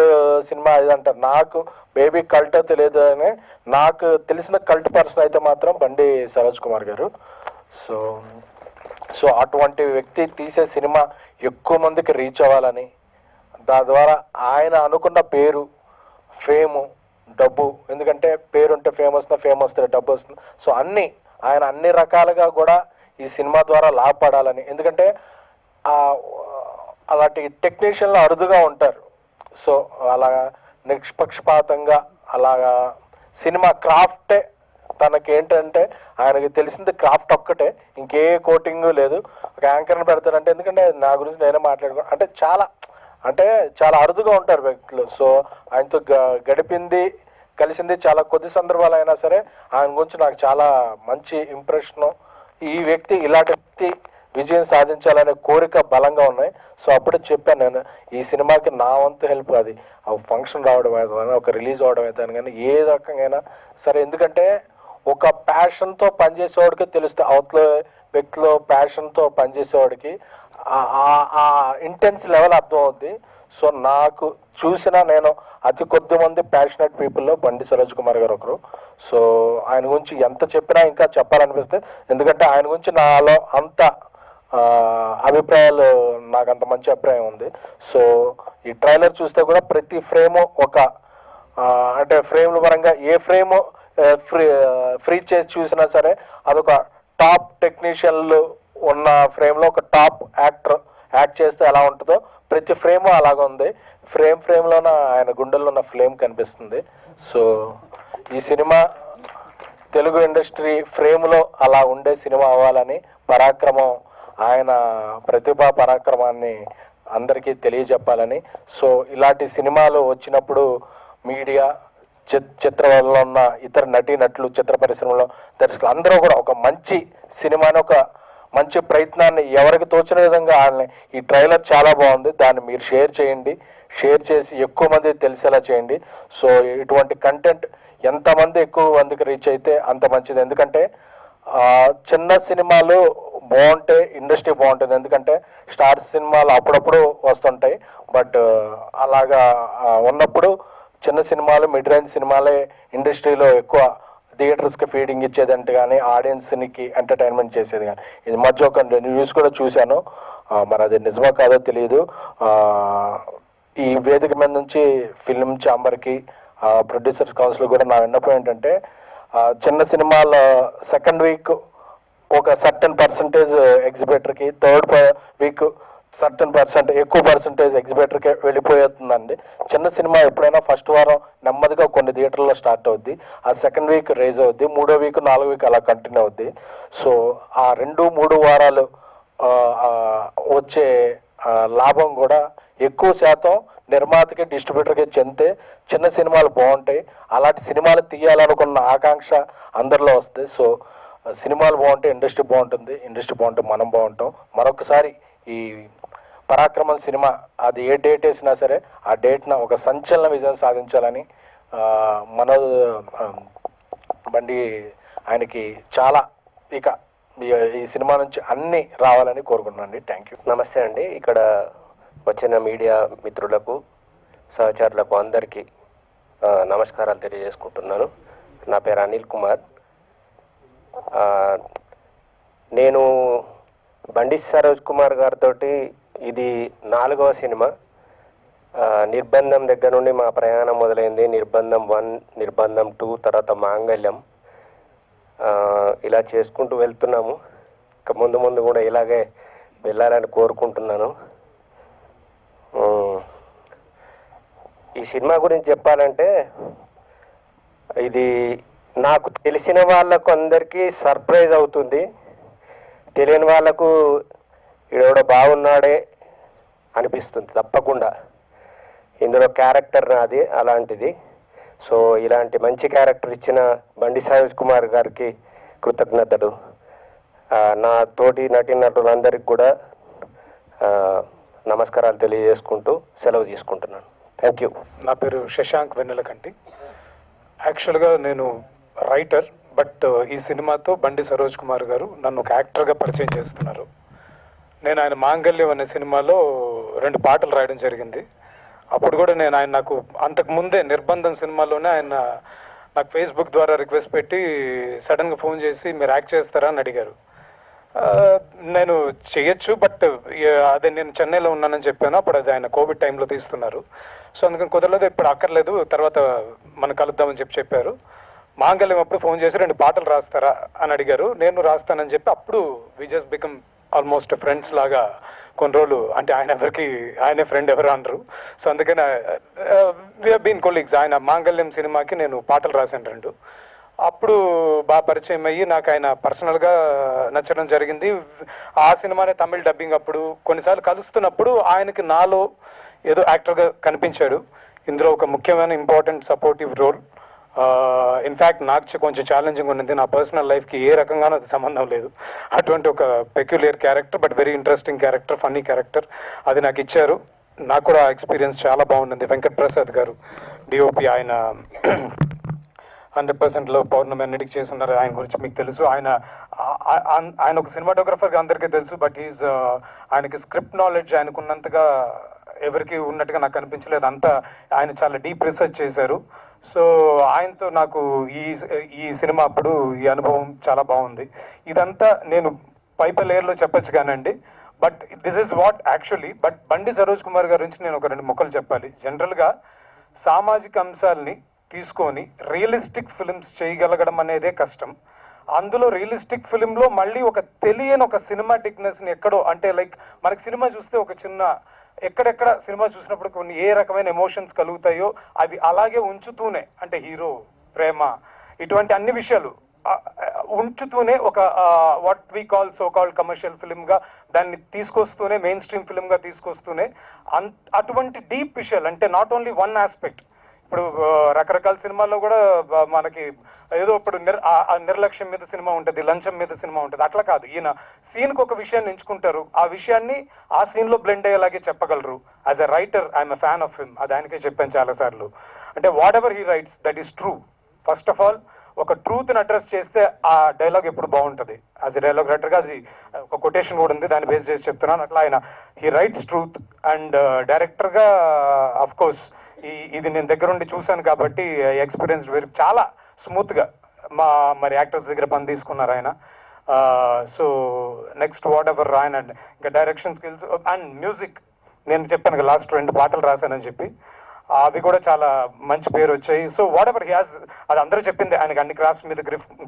సినిమా ఇది అంటారు, నాకు బేబీ కల్ట్ తెలియదు అని నాకు తెలిసిన కల్ట్ పర్సన్ అయితే మాత్రం బండి సరోజ్ కుమార్ గారు. సో సో అటువంటి వ్యక్తి తీసే సినిమా ఎక్కువ మందికి రీచ్ అవ్వాలని, దాని ద్వారా ఆయన అనుకున్న పేరు, ఫేము, డబ్బు, ఎందుకంటే పేరు ఉంటే ఫేమ్ వస్తుంది, ఫేమ్ వస్తే డబ్బు వస్తుంది. సో ఆయన అన్ని రకాలుగా కూడా ఈ సినిమా ద్వారా లాభపడాలని, ఎందుకంటే అలాంటి టెక్నీషియన్లు అరుదుగా ఉంటారు. సో అలా నిష్పక్షపాతంగా అలాగా సినిమా క్రాఫ్టే తనకేంటంటే ఆయనకి తెలిసింది క్రాఫ్ట్ ఒక్కటే, ఇంకే కోటింగ్ లేదు. ఒక యాంకర్ని పెడతారంటే, ఎందుకంటే నా గురించి నేనే మాట్లాడుకున్నాను అంటే చాలా అరుదుగా ఉంటారు వ్యక్తులు. సో ఆయనతో కలిసింది చాలా కొద్ది సందర్భాలు అయినా సరే ఆయన గురించి నాకు చాలా మంచి ఇంప్రెషను. ఈ వ్యక్తి ఇలాంటి వ్యక్తి విజయం సాధించాలనే కోరిక బలంగా ఉన్నాయి. సో అప్పుడే చెప్పాను నేను, ఈ సినిమాకి నా వంతు హెల్ప్ అది ఫంక్షన్ రావడం అయితే, ఒక రిలీజ్ అవడం అయితే కానీ ఏ రకంగా సరే, ఎందుకంటే ఒక ప్యాషన్తో పనిచేసేవాడికి తెలుస్తుంది, అవతల వ్యక్తిలో ప్యాషన్తో పనిచేసేవాడికి ఆ ఇంటెన్స్ లెవెల్ అర్థం అవుద్ది. సో నాకు నేను అతి కొద్ది మంది ప్యాషనెట్ పీపుల్లో బండి సరోజ్ కుమార్ గారు ఒకరు. సో ఆయన గురించి ఎంత చెప్పినా ఇంకా చెప్పాలనిపిస్తే, ఎందుకంటే ఆయన గురించి నాలో అంత అభిప్రాయాలు, నాకు అంత మంచి అభిప్రాయం ఉంది. సో ఈ ట్రైలర్ చూస్తే కూడా ప్రతి ఫ్రేము అంటే ఫ్రేమ్ల పరంగా ఏ ఫ్రేము ఫ్రీ చేసి చూసినా సరే అదొక టాప్ టెక్నీషియన్లు ఉన్న ఫ్రేమ్లో ఒక టాప్ యాక్టర్ యాక్ట్ చేస్తే ఎలా ఉంటుందో ప్రతి ఫ్రేము అలాగ ఉంది. ఫ్రేమ్లోన ఆయన గుండెల్లో ఉన్న ఫ్లేమ్ కనిపిస్తుంది. సో ఈ సినిమా తెలుగు ఇండస్ట్రీ ఫ్రేమ్లో అలా ఉండే సినిమా అవ్వాలని, పరాక్రమం, ఆయన ప్రతిభా పరాక్రమాన్ని అందరికీ తెలియజెప్పాలని. సో ఇలాంటి సినిమాలు వచ్చినప్పుడు మీడియా, చిత్రంలో ఉన్న ఇతర నటీనటులు, చిత్ర పరిశ్రమలో దర్శకులు అందరూ కూడా ఒక మంచి సినిమాని, ఒక మంచి ప్రయత్నాన్ని ఎవరికి తోచిన విధంగా ఈ ట్రైలర్ చాలా బాగుంది, దాన్ని మీరు షేర్ చేయండి, షేర్ చేసి ఎక్కువ మంది తెలిసేలా చేయండి. సో ఇటువంటి కంటెంట్ ఎంతమంది ఎక్కువ మందికి రీచ్ అయితే అంత మంచిది. ఎందుకంటే చిన్న సినిమాలు బాగుంటే ఇండస్ట్రీ బాగుంటుంది, ఎందుకంటే స్టార్ సినిమాలు అప్పుడప్పుడు వస్తుంటాయి. బట్ అలాగా ఉన్నప్పుడు చిన్న సినిమాలు, మిడ్ రేంజ్ సినిమాలే ఇండస్ట్రీలో ఎక్కువ థియేటర్స్కి ఫీడింగ్ ఇచ్చేదంటే కానీ ఆడియన్స్కి ఎంటర్టైన్మెంట్ చేసేది కానీ. ఇది మధ్య ఒక న్యూస్ కూడా చూశాను, మరి అది నిజమో కాదో తెలియదు. ఈ వేదిక మీద నుంచి ఫిల్మ్ ఛాంబర్కి, ప్రొడ్యూసర్స్ కౌన్సిల్ కూడా నా విన్నపం ఏంటంటే, చిన్న సినిమాల సెకండ్ వీక్ ఒక సర్టన్ పర్సంటేజ్ ఎగ్జిబిటర్కి, థర్డ్ వీక్ ఎక్కువ పర్సంటేజ్ ఎగ్జిబిటర్కి వెళ్ళిపోతుందండి. చిన్న సినిమా ఎప్పుడైనా ఫస్ట్ వారం నెమ్మదిగా కొన్ని థియేటర్లో స్టార్ట్ అవుద్ది, ఆ సెకండ్ వీక్ రేజ్ అవుద్ది, 3వ వీక్ 4వ వీక్ అలా కంటిన్యూ అవుద్ది. సో ఆ 2-3 వారాలు వచ్చే లాభం కూడా ఎక్కువ శాతం నిర్మాతకి, డిస్ట్రిబ్యూటర్కి చెందితే చిన్న సినిమాలు బాగుంటాయి. అలాంటి సినిమాలు తీయాలనుకున్న ఆకాంక్ష అందరిలో వస్తుంది. సో సినిమాలు బాగుంటే ఇండస్ట్రీ బాగుంటుంది, ఇండస్ట్రీ బాగుంటే మనం బాగుంటాం. మరొకసారి ఈ పరాక్రమం సినిమా అది ఏ డేట్ వేసినా సరే ఆ డేట్న ఒక సంచలన విజయం సాధించాలని, బండి ఆయనకి చాలా ఇక ఈ సినిమా నుంచి అన్నీ రావాలని కోరుకుంటున్నాను. Thank you. నమస్తే అండి. ఇక్కడ వచ్చిన మీడియా మిత్రులకు, సహచరులకు అందరికీ నమస్కారాలు తెలియజేసుకుంటున్నాను. నా పేరు అనిల్ కుమార్. నేను బండి సరోజ్ కుమార్ గారితో ఇది 4వ సినిమా. నిర్బంధం దగ్గర నుండి మా ప్రయాణం మొదలైంది. నిర్బంధం 1, నిర్బంధం 2, తర్వాత మాంగళ్యం, ఇలా చేసుకుంటూ వెళ్తున్నాము. ఇక ముందు కూడా ఇలాగే వెళ్ళాలని కోరుకుంటున్నాను. ఈ సినిమా గురించి చెప్పాలంటే, ఇది నాకు తెలిసిన వాళ్ళకు అందరికీ సర్ప్రైజ్ అవుతుంది, తెలియని వాళ్ళకు ఈడెవడో బాగున్నాడే అనిపిస్తుంది తప్పకుండా. ఇందులో క్యారెక్టర్ నాది అలాంటిది. సో ఇలాంటి మంచి క్యారెక్టర్ ఇచ్చిన బండి సరోజ్ కుమార్ గారికి కృతజ్ఞతలు. నా తోటి నటీనటులందరికీ కూడా నమస్కారాలు తెలియజేసుకుంటూ సెలవు తీసుకుంటున్నాను. Thank you. నా పేరు శశాంక్ వెన్నెలకంటి. యాక్చువల్గా నేను రైటర్, బట్ ఈ సినిమాతో బండి సరోజ్ కుమార్ గారు నన్ను ఒక యాక్టర్గా పరిచయం చేస్తున్నారు. నేను ఆయన మాంగళ్యం అనే సినిమాలో 2 పాటలు రాయడం జరిగింది. అప్పుడు కూడా నాకు అంతకుముందే నిర్బంధం సినిమాలోనే ఆయన నాకు ఫేస్బుక్ ద్వారా రిక్వెస్ట్ పెట్టి సడన్గా ఫోన్ చేసి మీరు యాక్ట్ చేస్తారా అని అడిగారు. నేను చేయొచ్చు, బట్ అదే నేను చెన్నైలో ఉన్నానని చెప్పాను. అప్పుడు అది ఆయన కోవిడ్ టైంలో తీస్తున్నారు. సో అందుకని కుదరలేదు, ఇప్పుడు అక్కర్లేదు, తర్వాత మనం కలుద్దామని చెప్పారు. మాంగళ్యం అప్పుడు ఫోన్ చేసి 2 పాటలు రాస్తారా అని అడిగారు. నేను రాస్తానని చెప్పి అప్పుడు we just become almost friends లాగా కొన్ని రోజులు. అంటే ఆయనే ఫ్రెండ్ ఎవరు అనరు. సో అందుకని వి హావ్ బీన్ కొలీగ్స్. ఆయన మాంగళ్యం సినిమాకి నేను పాటలు రాశాను 2. అప్పుడు బాగా పరిచయం అయ్యి నాకు ఆయన పర్సనల్గా నచ్చడం జరిగింది. ఆ సినిమానే తమిళ్ డబ్బింగ్ అప్పుడు కొన్నిసార్లు కలుస్తున్నప్పుడు ఆయనకి నాలో ఏదో యాక్టర్గా కనిపించాడు. ఇందులో ఒక ముఖ్యమైన ఇంపార్టెంట్ సపోర్టివ్ రోల్. ఇన్ఫ్యాక్ట్ నాకు కొంచెం ఛాలెంజింగ్ ఉన్నది. నా పర్సనల్ లైఫ్కి ఏ రకంగానూ అది సంబంధం లేదు. అటువంటి ఒక peculiar character, but very interesting character, funny character అది నాకు ఇచ్చారు. నాకు కూడా ఎక్స్పీరియన్స్ చాలా బాగుంది. వెంకట్ ప్రసాద్ గారు డిఓపి, ఆయన 100%లో పౌర్ణమి అన్నిటికి చేస్తున్నారు. ఆయన గురించి మీకు తెలుసు. ఆయన ఒక సినిమాటోగ్రఫర్గా అందరికీ తెలుసు, బట్ ఆయనకి స్క్రిప్ట్ నాలెడ్జ్ ఆయనకున్నంతగా ఎవరికి ఉన్నట్టుగా నాకు అనిపించలేదు. అంతా ఆయన చాలా డీప్ రీసెర్చ్ చేశారు. సో ఆయనతో నాకు ఈ సినిమా అప్పుడు ఈ అనుభవం చాలా బాగుంది. ఇదంతా నేను పైప లేయర్లో చెప్పొచ్చు కానండి, but this is what actually. But బండి సరోజ్ కుమార్ గారి నుంచి నేను ఒక 2 ముక్కలు చెప్పాలి. జనరల్గా సామాజిక అంశాలని తీసుకొని రియలిస్టిక్ ఫిల్మ్స్ చేయగలగడం అనేదే కష్టం. అందులో రియలిస్టిక్ ఫిలింలో మళ్ళీ ఒక తెలియని ఒక సినిమాటిక్నెస్ని ఎక్కడో, అంటే లైక్ మనకి సినిమా చూస్తే ఒక చిన్న ఎక్కడెక్కడ సినిమా చూసినప్పుడు కొన్ని ఏ రకమైన ఎమోషన్స్ కలుగుతాయో అవి అలాగే ఉంచుతూనే, అంటే హీరో, ప్రేమ, ఇటువంటి అన్ని విషయాలు ఉంచుతూనే ఒక what we call so called commercial ఫిలింగా దాన్ని తీసుకొస్తూనే, మెయిన్ స్ట్రీమ్ ఫిలింగా తీసుకొస్తూనే అటువంటి డీప్ విషయాలు, అంటే నాట్ ఓన్లీ వన్ ఆస్పెక్ట్. ఇప్పుడు రకరకాల సినిమాల్లో కూడా మనకి ఏదో ఇప్పుడు నిర్లక్ష్యం మీద సినిమా ఉంటుంది, లంచం మీద సినిమా ఉంటుంది. అట్లా కాదు, ఈయన సీన్కి ఒక విషయాన్ని ఎంచుకుంటారు, ఆ విషయాన్ని ఆ సీన్లో బ్లెండ్ అయ్యేలాగే చెప్పగలరు. As a writer I'm a fan of him. అది ఆయనకే చెప్పాను చాలాసార్లు. అంటే what ever he writes that is true. First of all ఒక ట్రూత్ని అడ్రస్ చేస్తే ఆ డైలాగ్ ఎప్పుడు బాగుంటుంది. యాజ్ ఎ డైలాగ్ రైటర్గా అది ఒక కొటేషన్ కూడా ఉంది, దాన్ని బేస్ చేసి చెప్తున్నాను. అట్లా ఆయన హీ రైట్స్ ట్రూత్. అండ్ డైరెక్టర్గా అఫ్ కోర్స్ ఇది నేను దగ్గరుండి చూశాను కాబట్టి ఎక్స్పీరియన్స్ చాలా స్మూత్గా మరి యాక్టర్స్ దగ్గర పని తీసుకున్నారు ఆయన. సో నెక్స్ట్ వాట్ ఎవర్ ఆయన ఇంకా డైరెక్షన్ స్కిల్స్ అండ్ మ్యూజిక్. నేను చెప్పాను కదా లాస్ట్ 2 పాటలు రాశానని చెప్పి, అవి కూడా చాలా మంచి పేరు వచ్చాయి. So what ever he has, అది అందరూ చెప్పింది, ఆయనకి అన్ని క్రాఫ్ట్స్ మీద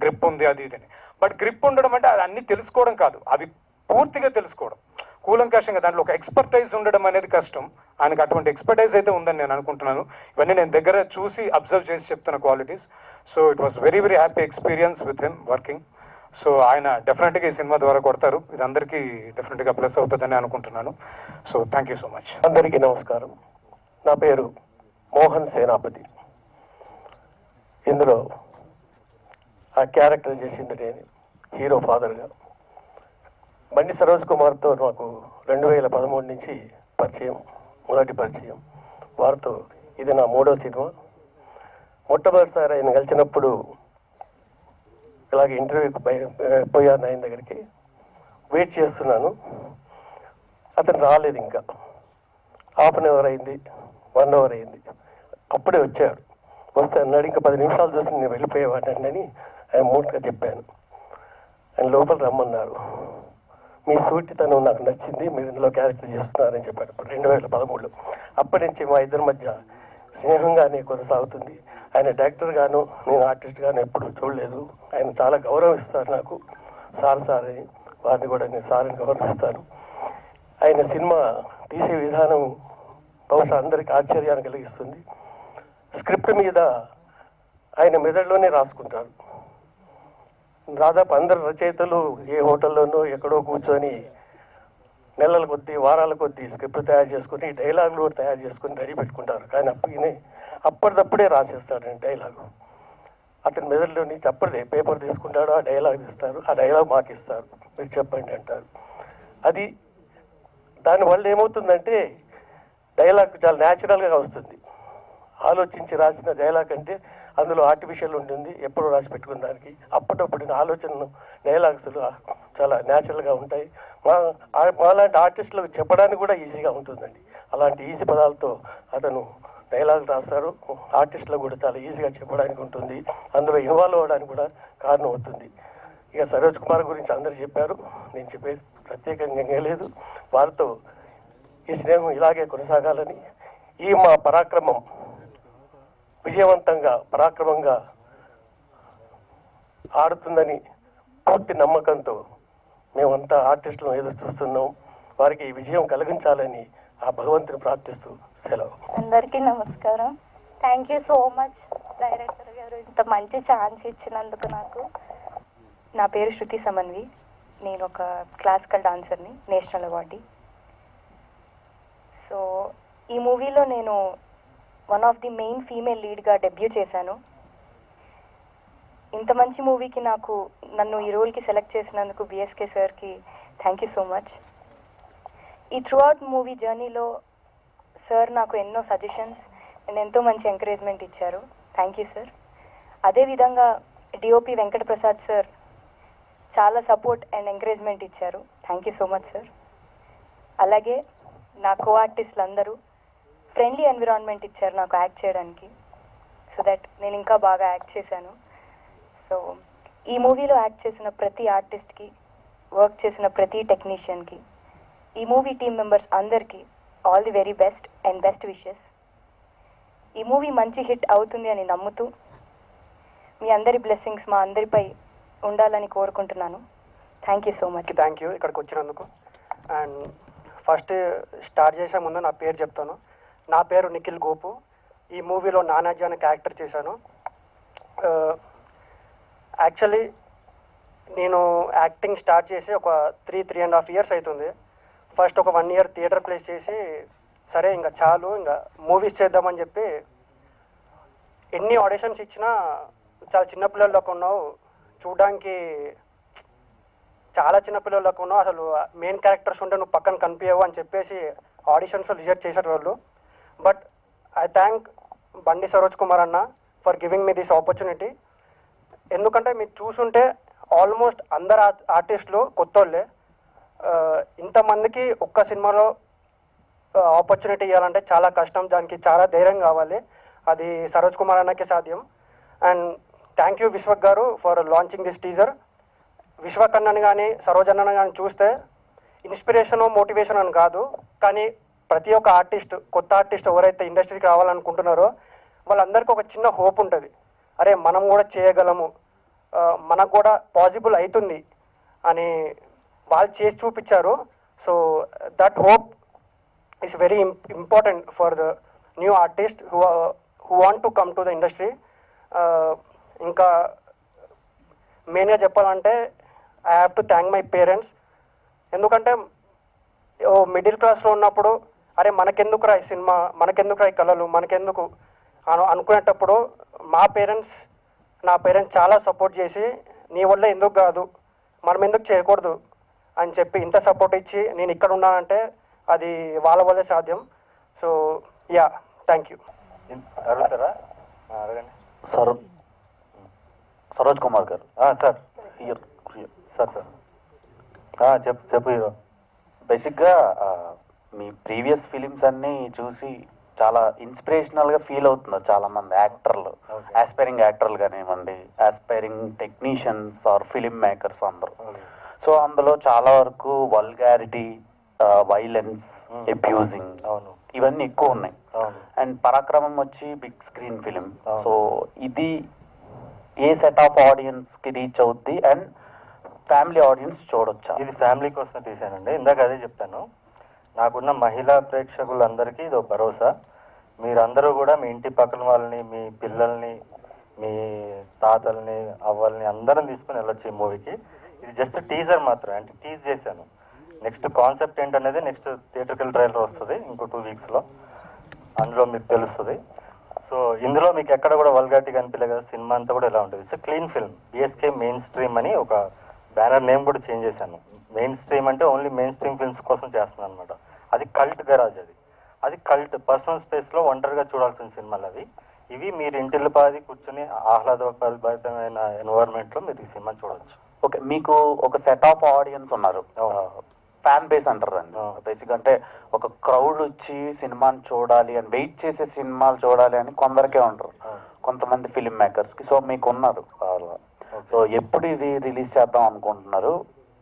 గ్రిప్ ఉంది అది ఇదని. బట్ గ్రిప్ ఉండడం అంటే అది అన్ని తెలుసుకోవడం కాదు, అవి పూర్తిగా తెలుసుకోవడం, కూలంకషంగా దాంట్లో ఒక ఎక్స్పర్టైజ్ ఉండడం అనేది కష్టం. ఆయనకు అటువంటి ఎక్స్పర్టైజ్ అయితే ఉందని నేను అనుకుంటున్నాను. ఇవన్నీ నేను దగ్గర చూసి అబ్జర్వ్ చేసి చెప్తున్న qualities. So it was very very happy experience with him working. So ఆయన డెఫినెట్గా ఈ సినిమా ద్వారా కొడతారు. ఇది అందరికీ డెఫినెట్గా ప్లస్ అవుతుందని అనుకుంటున్నాను. So thank you so much. అందరికీ నమస్కారం. నా పేరు మోహన్ సేనాపతి. ఇందులో ఆ క్యారెక్టర్ చేసింది నేను, హీరో ఫాదర్గా. బండి సరోజ్ కుమార్తో నాకు 2013 నుంచి మొదటి పరిచయం. వారితో ఇది నా 3వ సినిమా. మొట్టమొదటిసారి ఆయన కలిసినప్పుడు ఇలాగే ఇంటర్వ్యూకి పోయాను ఆయన దగ్గరికి. వెయిట్ చేస్తున్నాను, అతను రాలేదు. ఇంకా ½ అన్ అవర్ అయింది, 1 అవర్ అయింది, అప్పుడే వచ్చాడు. వస్తే అన్నాడు, ఇంకా 10 నిమిషాలు చూసి నేను వెళ్ళిపోయేవాడిని అని ఆయన మూటగా చెప్పాను. ఆయన లోపల రమ్మన్నారు. మీ సూటితనం నాకు నచ్చింది, మీరు ఇందులో క్యారెక్టర్ చేస్తున్నారని చెప్పాడు. 2013లో. అప్పటి నుంచి మా ఇద్దరి మధ్య స్నేహంగానే కొనసాగుతుంది. ఆయన డైరెక్టర్ గాను, నేను ఆర్టిస్ట్ గాను ఎప్పుడు చూడలేదు. ఆయన చాలా గౌరవిస్తారు నాకు, సార్ అని. వారిని కూడా నేను సార్ని గౌరవిస్తాను. ఆయన సినిమా తీసే విధానం బహుశా అందరికీ ఆశ్చర్యాన్ని కలిగిస్తుంది. స్క్రిప్ట్ మీద ఆయన మెదడులోనే రాసుకుంటారు. దాదాపు అందరు రచయితలు ఏ హోటల్లోనో ఎక్కడో కూర్చొని నెలల కొద్దీ, వారాల కొద్దీ స్క్రిప్ట్ తయారు చేసుకుని, డైలాగులు కూడా తయారు చేసుకుని రెడీ పెట్టుకుంటారు. కానీ అప్పటిదప్పుడే రాసేస్తాడండి డైలాగు. అతని మెదడులో నుంచి అప్పటిదే పేపర్ తీసుకుంటాడు, ఆ డైలాగ్ తీస్తారు, ఆ డైలాగ్ మాకు ఇస్తారు, మీరు చెప్పండి అంటారు. అది దానివల్ల ఏమవుతుందంటే డైలాగ్ చాలా న్యాచురల్గా వస్తుంది. ఆలోచించి రాసిన డైలాగ్ అంటే అందులో ఆర్టిఫిషియల్ ఉంటుంది, ఎప్పుడో రాసి పెట్టుకున్న దానికి. అప్పటికప్పుడు ఆలోచనలు, డైలాగ్స్లు చాలా న్యాచురల్గా ఉంటాయి. మాలాంటి ఆర్టిస్టులకు చెప్పడానికి కూడా ఈజీగా ఉంటుందండి. అలాంటి ఈజీ పదాలతో అతను డైలాగ్ రాస్తారు. ఆర్టిస్టులకు కూడా చాలా ఈజీగా చెప్పడానికి ఉంటుంది, అందులో ఇన్వాల్వ్ అవ్వడానికి కూడా కారణం అవుతుంది. ఇక సరోజ్ కుమార్ గురించి అందరు చెప్పారు, నేను చెప్పేది ప్రత్యేకంగా ఏం లేదు. వారితో ఈ స్నేహం ఇలాగే కొనసాగాలని, ఈ మా పరాక్రమం విజయవంతంగా పరాక్రమంగా ఆడుతుందని పూర్తి నమ్మకంతో మేమంతా ఆర్టిస్టులను ఎదురు చూస్తున్నాం. వారికి ఈ విజయం కలిగించాలని ఆ భగవంతుని ప్రార్థిస్తూ సెలవు. అందరికీ నమస్కారం. Thank you so much director గారు, ఇంత మంచి ఛాన్స్ ఇచ్చినందుకు నాకు. నా పేరు శృతి సమన్వి, నేను ఒక క్లాసికల్ డాన్సర్ని, నేషనల్ అవార్డీ. సో ఈ మూవీలో నేను one of the main female లీడ్గా డెబ్యూ చేశాను. ఇంత మంచి మూవీకి నన్ను ఈ రోల్కి సెలెక్ట్ చేసినందుకు బిఎస్కే సార్కి థ్యాంక్ యూ సో మచ్. ఈ త్రూ అవుట్ మూవీ జర్నీలో సార్ నాకు ఎన్నో సజెషన్స్ అండ్ ఎంతో మంచి ఎంకరేజ్మెంట్ ఇచ్చారు. Thank you sir. అదేవిధంగా డిఓపి వెంకట ప్రసాద్ సార్ చాలా సపోర్ట్ అండ్ ఎంకరేజ్మెంట్ ఇచ్చారు. Thank you so much sir. అలాగే నా కో ఆర్టిస్టులు అందరూ ఫ్రెండ్లీ ఎన్విరాన్మెంట్ ఇచ్చారు నాకు యాక్ట్ చేయడానికి, సో దట్ నేను ఇంకా బాగా యాక్ట్ చేశాను. సో ఈ మూవీలో యాక్ట్ చేసిన ప్రతి ఆర్టిస్ట్కి, వర్క్ చేసిన ప్రతి టెక్నీషియన్కి, ఈ మూవీ టీమ్ మెంబర్స్ అందరికీ all the very best and best wishes. ఈ మూవీ మంచి హిట్ అవుతుంది అని నమ్ముతూ మీ అందరి బ్లెస్సింగ్స్ మా అందరిపై ఉండాలని కోరుకుంటున్నాను. Thank you so much. Thank you ఇక్కడికి వచ్చినందుకు. అండ్ ఫస్ట్ స్టార్ట్ చేసే ముందు నా పేరు చెప్తాను. నా పేరు నిఖిల్ గోపు. ఈ మూవీలో నానాజీ అనే క్యారెక్టర్ చేశాను. యాక్చువల్లీ నేను యాక్టింగ్ స్టార్ట్ చేసి ఒక 3.5 years అవుతుంది. ఫస్ట్ ఒక 1 year థియేటర్ ప్లేస్ చేసి, సరే ఇంకా చాలు, ఇంకా మూవీస్ చేద్దామని చెప్పి ఎన్ని ఆడిషన్స్ ఇచ్చినా చాలా చిన్నపిల్లల్లోకి ఉన్నావు, చూడడానికి చాలా చిన్నపిల్లల్లోకి ఉన్నావు, అసలు మెయిన్ క్యారెక్టర్స్ ఉంటే నువ్వు పక్కన కనిపించవు అని చెప్పేసి ఆడిషన్స్ రిజెక్ట్ చేసేటోళ్ళు. బట్ ఐ థ్యాంక్ బండి సరోజ్ కుమార్ అన్న for giving me this opportunity. ఎందుకంటే మీరు చూసుంటే ఆల్మోస్ట్ అందరు ఆర్టిస్టులు కొత్తోళ్ళే. ఇంతమందికి ఒక్క సినిమాలో ఆపర్చునిటీ ఇవ్వాలంటే చాలా కష్టం, దానికి చాలా ధైర్యం కావాలి. అది సరోజ్ కుమార్ అన్నకే సాధ్యం. అండ్ థ్యాంక్ యూ విశ్వక్ గారు for launching this teaser. Vishwak అన్నని కానీ సరోజ్ అన్నని కానీ చూస్తే ఇన్స్పిరేషన్ మోటివేషన్ అని కాదు, కానీ ప్రతి ఒక్క ఆర్టిస్ట్, కొత్త ఆర్టిస్ట్ ఎవరైతే ఇండస్ట్రీకి రావాలనుకుంటున్నారో వాళ్ళందరికీ ఒక చిన్న హోప్ ఉంటుంది, అరే మనం కూడా చేయగలము, మనకు కూడా పాసిబుల్ అవుతుంది అని వాళ్ళు చేసి చూపించారు. So that hope is very important for the new artist who want to come to the industry. ఇంకా మెయిన్గా చెప్పాలంటే I have to thank my parents. ఎందుకంటే మిడిల్ క్లాస్లో ఉన్నప్పుడు అరే మనకెందుకురా ఈ సినిమా, మనకెందుకురా ఈ కళలు, మనకెందుకు అనుకునేటప్పుడు నా పేరెంట్స్ చాలా సపోర్ట్ చేసి, నీ వల్ల ఎందుకు కాదు, మనం ఎందుకు చేయకూడదు అని చెప్పి ఇంత సపోర్ట్ ఇచ్చి నేను ఇక్కడ ఉన్నానంటే అది వాళ్ళ వల్లే సాధ్యం. So yeah, thank you. అడుగుతారా? అడగండి. సరోజ్ కుమార్ గారు. సార్ సార్ చెప్పు హీరో. బేసిక్గా మీ ప్రీవియస్ ఫిలిమ్స్ అన్నీ చూసి చాలా ఇన్స్పిరేషనల్గా ఫీల్ అవుతున్నారు చాలామంది యాక్టర్లు, ఆస్పైరింగ్ యాక్టర్లు కానివ్వండి, aspiring technicians or film makers అందరూ. సో అందులో చాలా వరకు వల్గారిటీ, వైలెన్స్, అబ్యూజింగ్ ఇవన్నీ ఎక్కువ ఉన్నాయి. అండ్ పరాక్రమం వచ్చి బిగ్ స్క్రీన్ ఫిలిం. సో ఇది ఏ సెట్ ఆఫ్ ఆడియన్స్కి రీచ్ అవుద్ది అండ్ ఫ్యామిలీ ఆడియన్స్ చూడొచ్చా? ఇది ఫ్యామిలీ కోసం తీసానండి. ఇందాక అదే చెప్పాను, నాకున్న మహిళా ప్రేక్షకులందరికీ ఇది భరోసా. మీరందరూ కూడా మీ ఇంటి పక్కన వాళ్ళని, మీ పిల్లల్ని, మీ తాతల్ని, అవ్వల్ని అందరం తీసుకుని వెళ్ళొచ్చు ఈ మూవీకి. ఇది జస్ట్ టీజర్ మాత్రం, అంటే టీజ్ చేశాను. నెక్స్ట్ కాన్సెప్ట్ ఏంటనేది నెక్స్ట్ థియేటర్కల్ ట్రైలర్ వస్తుంది ఇంకో 2 weeksలో, అందులో మీకు తెలుస్తుంది. సో ఇందులో మీకు ఎక్కడ కూడా వల్గారిటీ కనిపించలేదు కదా, సినిమా అంతా కూడా ఎలా ఉంటుంది. It's clean film. BSK main stream అని ఒక బ్యానర్ నేమ్ కూడా చేంజ్ చేశాను. మెయిన్ స్ట్రీమ్ అంటే ఓన్లీ మెయిన్ స్ట్రీమ్ ఫిల్మ్స్ కోసం చేస్తున్నాను అనమాట. అది కల్ట్ గరాజ్, అది కల్ట్ పర్సనల్ స్పేస్లో ఒంటరిగా చూడాల్సిన సినిమాలు అవి. ఇవి మీరు ఇంటిల్లిపాది కూర్చొని ఆహ్లాదభరితమైన ఎన్వైరన్మెంట్లో మీరు ఈ సినిమా చూడవచ్చు. ఓకే, మీకు ఒక సెట్ ఆఫ్ ఆడియన్స్ ఉన్నారు, ఫ్యాన్ బేస్ అంటారు దాన్ని. బేసిక్ అంటే ఒక క్రౌడ్ వచ్చి సినిమాని చూడాలి అని, వెయిట్ చేసే సినిమాలు చూడాలి అని కొందరికే ఉంటారు, కొంతమంది ఫిలిం మేకర్స్కి. సో మీకు ఉన్నారు. సో ఎప్పుడు ఇది రిలీజ్ చేద్దాం అనుకుంటున్నారు?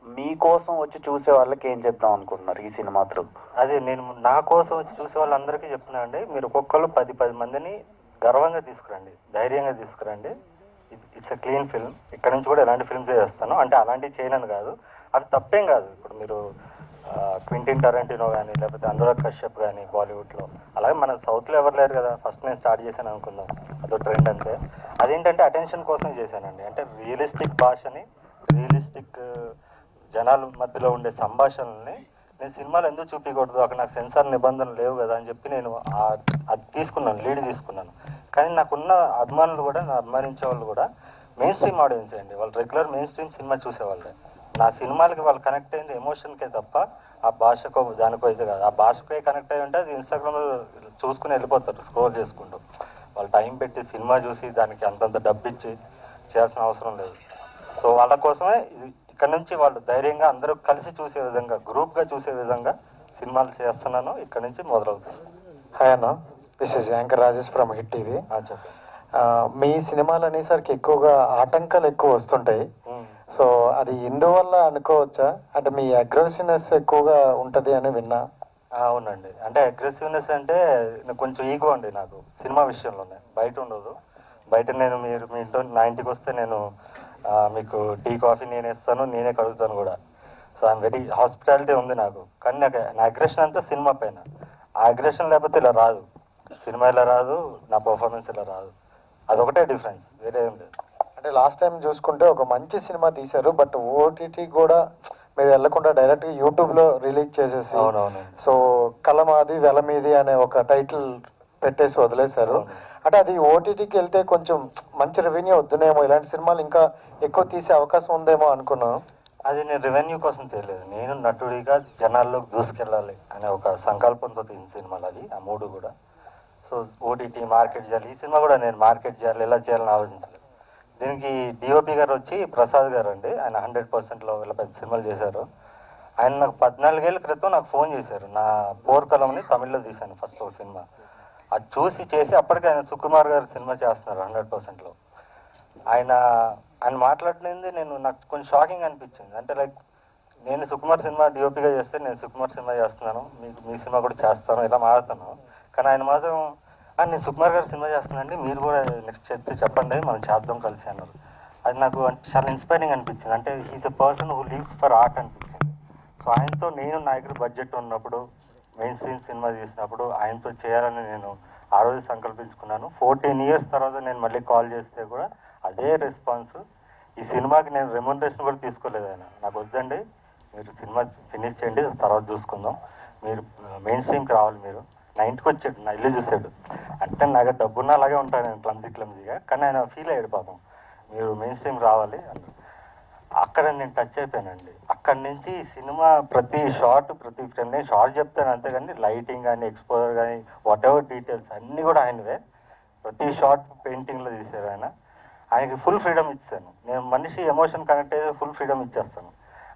మీకోసం వచ్చి చూసే వాళ్ళకి ఏం చెప్దాం అనుకుంటున్నారు ఈ సినిమా త్రూ? అదే నేను నా కోసం వచ్చి చూసే వాళ్ళందరికీ చెప్తున్నా అండి, మీరు ఒక్కొక్కరు 10 మందిని గర్వంగా తీసుకురండి, ధైర్యంగా తీసుకురండి. It's a clean film. ఇక్కడ నుంచి కూడా ఎలాంటి ఫిల్మ్స్ చేస్తాను, అంటే అలాంటివి చేయనని కాదు, అవి తప్పేం కాదు. ఇప్పుడు మీరు క్వింటిన్ టరెంటినో కానీ లేకపోతే అనురాగ్ కశ్యప్ కానీ బాలీవుడ్లో, అలాగే మన సౌత్లో ఎవరు లేరు కదా, ఫస్ట్ నేను స్టార్ట్ చేశాను అనుకుందాం, అదో ట్రెండ్ అంతే. అదేంటంటే అటెన్షన్ కోసం చేశానండి. అంటే రియలిస్టిక్ భాషని, రియలిస్టిక్ జనాల మధ్యలో ఉండే సంభాషణల్ని నేను సినిమాలో ఎందుకు చూపించకూడదు, అక్కడ నాకు సెన్సార్ నిబంధనలు లేవు కదా అని చెప్పి నేను అది తీసుకున్నాను, లీడ్ తీసుకున్నాను. కానీ నాకున్న అభిమానులు కూడా, నా అభిమానించే వాళ్ళు కూడా మెయిన్ స్ట్రీమ్ ఆడియన్స్ అండి. వాళ్ళు రెగ్యులర్ మెయిన్ స్ట్రీమ్ సినిమా చూసేవాళ్ళే. నా సినిమాలకి వాళ్ళు కనెక్ట్ అయింది ఎమోషన్కే తప్ప ఆ భాషకో దానికో అయితే కాదు. ఆ భాషకే కనెక్ట్ అయ్యి ఉంటే అది ఇన్స్టాగ్రామ్లో చూసుకుని వెళ్ళిపోతారు స్క్రోల్ చేసుకుంటూ. వాళ్ళు టైం పెట్టి సినిమా చూసి దానికి అంతంత డబ్బు ఇచ్చి చేయాల్సిన అవసరం లేదు. సో వాళ్ళ కోసమే ఇది ఇక్కడ నుంచి వాళ్ళు ధైర్యంగా అందరూ కలిసి చూసే విధంగా, గ్రూప్గా చూసే విధంగా సినిమాలు చేస్తున్నాను. ఇక్కడ నుంచి మొదలవుతుంది. హాయ్ అన్న, this is anchor Rajesh from hit TV. చెప్పండి. మీ సినిమాలు అనేసరికి ఎక్కువగా ఆటంకాలు ఎక్కువ వస్తుంటాయి. సో అది ఎందువల్ల అనుకోవచ్చా? అంటే మీ అగ్రెసివ్నెస్ ఎక్కువగా ఉంటుంది అని విన్నా. అవునండి, అంటే అగ్రెసివ్నెస్ అంటే నాకు కొంచెం ఈగో అండి, నాకు సినిమా విషయంలోనే. బయట ఉండదు. బయట నేను మీరు మీ ఇంట్లో నా ఇంటికి వస్తే నేను మీకు టీ కాఫీ నేనే ఇస్తాను, నేనే కడుగుతాను కూడా. సో ఐఎమ్ వెరీ హాస్పిటాలిటీ ఉంది నాకు. కానీ నాకు నా అగ్రెషన్ అంతా సినిమా పైన. ఆ అగ్రెషన్ లేకపోతే ఇలా రాదు, సినిమా ఇలా రాదు, నా పర్ఫార్మెన్స్ ఇలా రాదు. అదొకటే డిఫరెన్స్, వేరే ఏం లేదు. అంటే లాస్ట్ టైం చూసుకుంటే ఒక మంచి సినిమా తీశారు, బట్ ఓటీటీ కూడా మీరు వెళ్లకుండా డైరెక్ట్గా యూట్యూబ్లో రిలీజ్ చేసేసి, అవునవును, సో కలమాది వెలమీది అనే ఒక టైటిల్ పెట్టేసి వదిలేశారు. అంటే అది ఓటీటీకి వెళ్తే కొంచెం మంచి రెవెన్యూ వద్దునేమో, ఇలాంటి సినిమాలు ఇంకా ఎక్కువ తీసే అవకాశం ఉందేమో అనుకున్నాను. అది నేను రెవెన్యూ కోసం తెలియలేదు, నేను నటుడిగా జనాల్లోకి దూసుకెళ్ళాలి అనే ఒక సంకల్పంతో తీసిన సినిమాలు అది, ఆ మూడు కూడా. సో ఓటీటీ మార్కెట్ చేయాలి, ఈ సినిమా కూడా నేను మార్కెట్ చేయాలి, ఎలా చేయాలని ఆలోచించలేదు. దీనికి డిఓపి గారు వచ్చి ప్రసాద్ గారు అండి, ఆయన 100%లో ఇలా పెద్ద సినిమాలు చేశారు. ఆయన నాకు 14 ఏళ్ళ క్రితం నాకు ఫోన్ చేశారు. నా పోర్కలంని తమిళ్లో తీశాను ఫస్ట్ ఒక సినిమా. అది చూసి చేసి అప్పటికే ఆయన సుకుమార్ గారు సినిమా చేస్తున్నారు 100%లో. ఆయన మాట్లాడినది నాకు కొంచెం షాకింగ్ అనిపించింది. అంటే లైక్ నేను సుకుమార్ సినిమా డిఓపిగా చేస్తే నేను సుకుమార్ సినిమా చేస్తున్నాను, మీ సినిమా కూడా చేస్తాను, ఇలా మాట్లాడుతాను. కానీ ఆయన మాత్రం నేను సుకుమార్ గారు సినిమా చేస్తున్నానండి, మీరు కూడా నెక్స్ట్ చేస్తే చెప్పండి, మనం చేద్దాం కలిసి అన్నారు. అది నాకు చాలా ఇన్స్పైరింగ్ అనిపించింది. అంటే he's a person who lives for art అనిపించింది. సో ఆయనతో నేను నా దగ్గర బడ్జెట్ ఉన్నప్పుడు, మెయిన్ స్ట్రీమ్ సినిమా తీసినప్పుడు ఆయనతో చేయాలని నేను ఆ రోజు సంకల్పించుకున్నాను. 14 years తర్వాత నేను మళ్ళీ కాల్ చేస్తే కూడా అదే రెస్పాన్స్. ఈ సినిమాకి నేను రెమ్యునరేషన్ కూడా తీసుకోలేదు. ఆయన నాకు వద్దండి, మీరు సినిమా ఫినిష్ చేయండి, తర్వాత చూసుకుందాం, మీరు మెయిన్ స్ట్రీమ్కి రావాలి, మీరు నా ఇంటికి వచ్చాడు, నా ఇల్లు చూశాడు. అంటే నాకు డబ్బున్న అలాగే ఉంటాను నేను, క్లమ్జీగా. కానీ ఆయన ఫీల్ అయ్యాడు పాపం, మీరు మెయిన్ స్ట్రీమ్ రావాలి అన్నారు. అక్కడ నేను టచ్ అయిపోయానండి. అక్కడి నుంచి సినిమా ప్రతి షార్ట్, ప్రతి ఫ్రేమ్ నేను షార్ట్ చెప్తాను అంతేగాని లైటింగ్ కానీ, ఎక్స్పోజర్ కానీ, వాట్ ఎవర్ డీటెయిల్స్ అన్నీ కూడా ఆయనవే. ప్రతి షార్ట్ పెయింటింగ్లో తీశారు ఆయన. ఆయనకి ఫుల్ ఫ్రీడమ్ ఇచ్చాను నేను. మనిషి ఎమోషన్ కనెక్ట్ అయితే ఫుల్ ఫ్రీడమ్ ఇచ్చేస్తాను.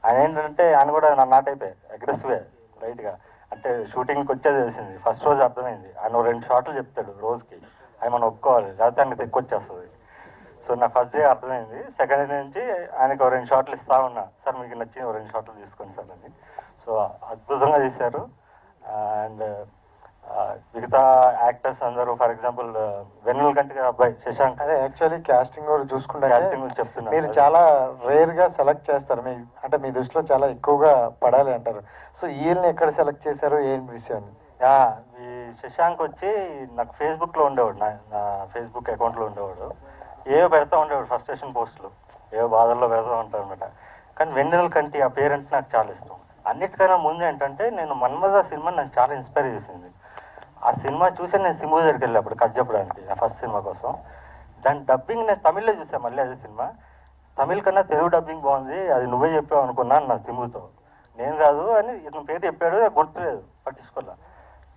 ఆయన ఏంటంటే ఆయన కూడా నా నాట్ అయిపోయాయి, అగ్రెసివే రైట్గా. అంటే షూటింగ్కి వచ్చేది తెలిసింది, ఫస్ట్ రోజు అర్థమైంది. ఆయన 2 షాట్లు చెప్తాడు రోజుకి, అవి మనం ఒప్పుకోవాలి, లేకపోతే ఆయనకి ఎక్కువ వచ్చేస్తుంది. సో నాకు ఫస్ట్ డే అర్థమైంది. సెకండ్ డే నుంచి ఆయనకు 2 షాట్లు ఇస్తా ఉన్నా, సార్ మీకు నచ్చిన 2 షాట్లు తీసుకోండి సార్ అని. సో అద్భుతంగా తీశారు. అండ్ మిగతా యాక్టర్స్ అందరూ, ఫర్ ఎగ్జాంపుల్ వెన్నెల కంటి అబ్బాయి శశాంక్, అదే యాక్చువల్లీ క్యాస్టింగ్ కూడా చూసుకుంటే క్యాస్టింగ్ చెప్తున్నారు, మీరు చాలా రేర్గా సెలెక్ట్ చేస్తారు. అంటే మీ దృష్టిలో చాలా ఎక్కువగా పడాలి అంటారు. సో వీళ్ళని ఎక్కడ సెలెక్ట్ చేశారు, ఏం విషయం? ఈ శశాంక్ వచ్చి నాకు ఫేస్బుక్లో ఉండేవాడు, నా ఫేస్బుక్ అకౌంట్లో ఉండేవాడు. ఏవో పెడతా ఉండేవాడు ఫ్రస్ట్రేషన్ పోస్టులు, ఏవో బాధల్లో పెడతా ఉంటాడు అనమాట. కానీ వెన్నెల కంటి ఆ పేరెంట్ నాకు చాలా ఇష్టం. అన్నిటికన్నా ముందు ఏంటంటే నేను మన్మథ సినిమా నాకు చాలా ఇన్స్పైర్ చేసింది. ఆ సినిమా చూసి నేను సింబు దగ్గరికి వెళ్ళి అప్పుడు కట్ చెప్పడానికి, నా ఫస్ట్ సినిమా కోసం. దాని డబ్బింగ్ నేను తమిళ్లో చూసాను. మళ్ళీ అదే సినిమా తమిళ్ కన్నా తెలుగు డబ్బింగ్ బాగుంది, అది నువ్వే చెప్పావు అనుకున్నాను నా సింబుతో. నేను కాదు అని ఇతను పేరు చెప్పాడు, గుర్తులేదు, పట్టించుకోలే.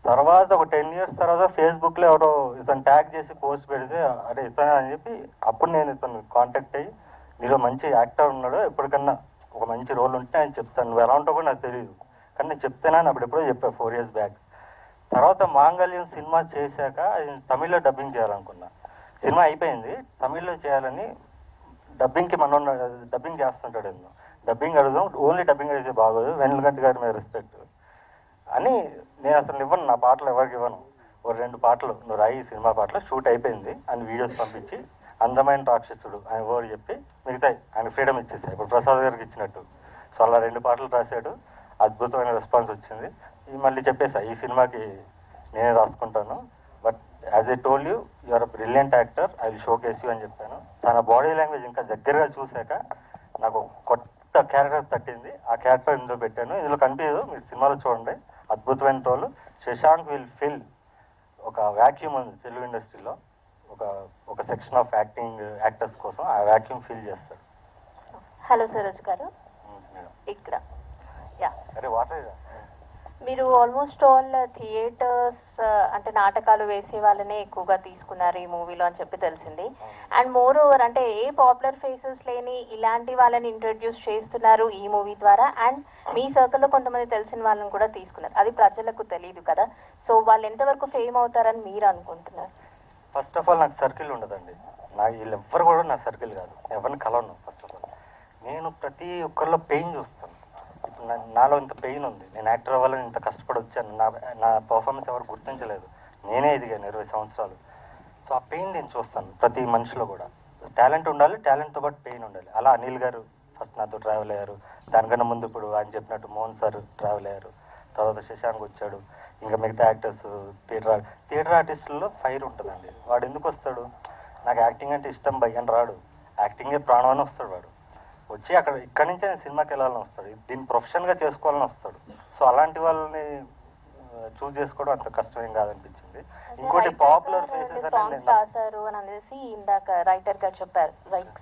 తర్వాత ఒక 10 years తర్వాత ఫేస్బుక్లో ఎవరో ఇతను ట్యాగ్ చేసి పోస్ట్ పెడితే అరే ఇతను అని చెప్పి అప్పుడు నేను ఇతను కాంటాక్ట్ అయ్యి, నీలో మంచి యాక్టర్ ఉన్నాడు, ఎప్పటికన్నా ఒక మంచి రోల్ ఉంటే ఆయన చెప్తాను, నువ్వు ఎలా ఉంటావు కూడా నాకు తెలియదు, కానీ నేను చెప్తానా అని అప్పుడు ఎప్పుడో చెప్పా 4 years బ్యాక్. తర్వాత మాంగళ్యం సినిమా చేశాక అది తమిళ్లో డబ్బింగ్ చేయాలనుకున్నా. సినిమా అయిపోయింది, తమిళ్లో చేయాలని డబ్బింగ్కి మనం డబ్బింగ్ చేస్తుంటాడు ఎందుకు డబ్బింగ్ అడుగుదాం, ఓన్లీ డబ్బింగ్ అయితే బాగోదు, వెన్నెలకంటి గారి మీద రెస్పెక్ట్ అని నేను అసలు ఇవ్వను, నా పాటలు ఎవరికి ఇవ్వను. ఓ 2 పాటలు నువ్వు రాయి సినిమా పాటలు షూట్ అయిపోయింది అని వీడియోస్ పంపించి అందమైన రాక్షసుడు ఆయన ఓడి చెప్పి మిగతాయి ఆయన ఫ్రీడమ్ ఇచ్చేసాయి, ఇప్పుడు ప్రసాద్ గారికి ఇచ్చినట్టు. సో అలా 2 పాటలు రాశాడు, అద్భుతమైన రెస్పాన్స్ వచ్చింది. మళ్ళీ చెప్పేసా ఈ సినిమాకి నేనే రాసుకుంటాను, but as I told you you're a brilliant actor, I will showcase you అని చెప్పాను. తన బాడీ లాంగ్వేజ్ ఇంకా దగ్గరగా చూశాక నాకు కొత్త క్యారెక్టర్ తట్టింది, ఆ క్యారెక్టర్ ఇందులో పెట్టాను. ఇందులో కనిపించదు, మీరు సినిమాలో చూడండి, అద్భుతమైన రోల్. శశాంక్ విల్ ఫిల్ ఒక వ్యాక్యూమ్ ఉంది తెలుగు ఇండస్ట్రీలో, ఒక సెక్షన్ ఆఫ్ యాక్టర్స్ కోసం ఆ వ్యాక్యూమ్ ఫిల్ చేస్తాడు. హలో సరోజ్ గారు, ఇక్కడ యా అరే వాటర్ మీరు ఆల్మోస్ట్ ఆల్ థియేటర్స్ అంటే నాటకాలు వేసే వాళ్ళనే ఎక్కువగా తీసుకున్నారు ఈ మూవీలో అని చెప్పి తెలిసింది. అండ్ మోర్ ఓవర్ అంటే ఏ పాపులర్ ఫేసెస్ లేని ఇలాంటి వాళ్ళని ఇంట్రడ్యూస్ చేస్తున్నారు ఈ మూవీ ద్వారా. అండ్ మీ సర్కిల్లో కొంతమంది తెలిసిన వాళ్ళని కూడా తీసుకున్నారు, అది ప్రజలకు తెలియదు కదా. సో వాళ్ళు ఎంతవరకు ఫేమ్ అవుతారని మీరు అనుకుంటున్నారు? ఫస్ట్ ఆఫ్ ఆల్ నాకు సర్కిల్ ఉండదండి, నాకు వీళ్ళు ఎవ్వరు కూడా నా సర్కిల్ కాదు, ఎవరిని కలవను. ఫస్ట్ ఆఫ్ ఆల్ నేను ప్రతి ఒక్కరిలో పెయిన్ చూస్తాను. ఇప్పుడు నాలో ఇంత పెయిన్ ఉంది, నేను యాక్టర్ అవ్వాలని ఇంత కష్టపడి వచ్చాను, నా పర్ఫార్మెన్స్ ఎవరు గుర్తించలేదు, నేనే ఎదిగాను 20 సంవత్సరాలు. సో ఆ పెయిన్ నేను చూస్తాను ప్రతి మనిషిలో కూడా. టాలెంట్ ఉండాలి, టాలెంట్తో పాటు పెయిన్ ఉండాలి. అలా అనిల్ గారు ఫస్ట్ నాతో ట్రావెల్ అయ్యారు, దానికన్నా ముందు ఇప్పుడు ఆయన చెప్పినట్టు మోహన్ సార్ ట్రావెల్ అయ్యారు, తర్వాత శశాంక్ వచ్చాడు, ఇంకా మిగతా యాక్టర్స్. థియేటర్ ఆర్టిస్టుల్లో ఫైర్ ఉంటుందండి, వాడు ఎందుకు వస్తాడు, నాకు యాక్టింగ్ అంటే ఇష్టం భయ్యని రాడు, యాక్టింగే ప్రాణం అని వస్తాడు. వాడు వచ్చి ఇక్కడి నుంచే నేను సినిమాకి వెళ్ళాలని వస్తాడు, దీన్ని ప్రొఫెషన్గా చేసుకోవాలని వస్తాడు. సో అలాంటి వాళ్ళని చూస్ చేసుకోవడం అంత కష్టమేం కాదనిపించింది. ఇంకోటి పాపులర్ ఫేసెస్ సాంగ్స్ రాశారు అని అనేసి ఇందాక రైటర్ గారు చెప్పారు,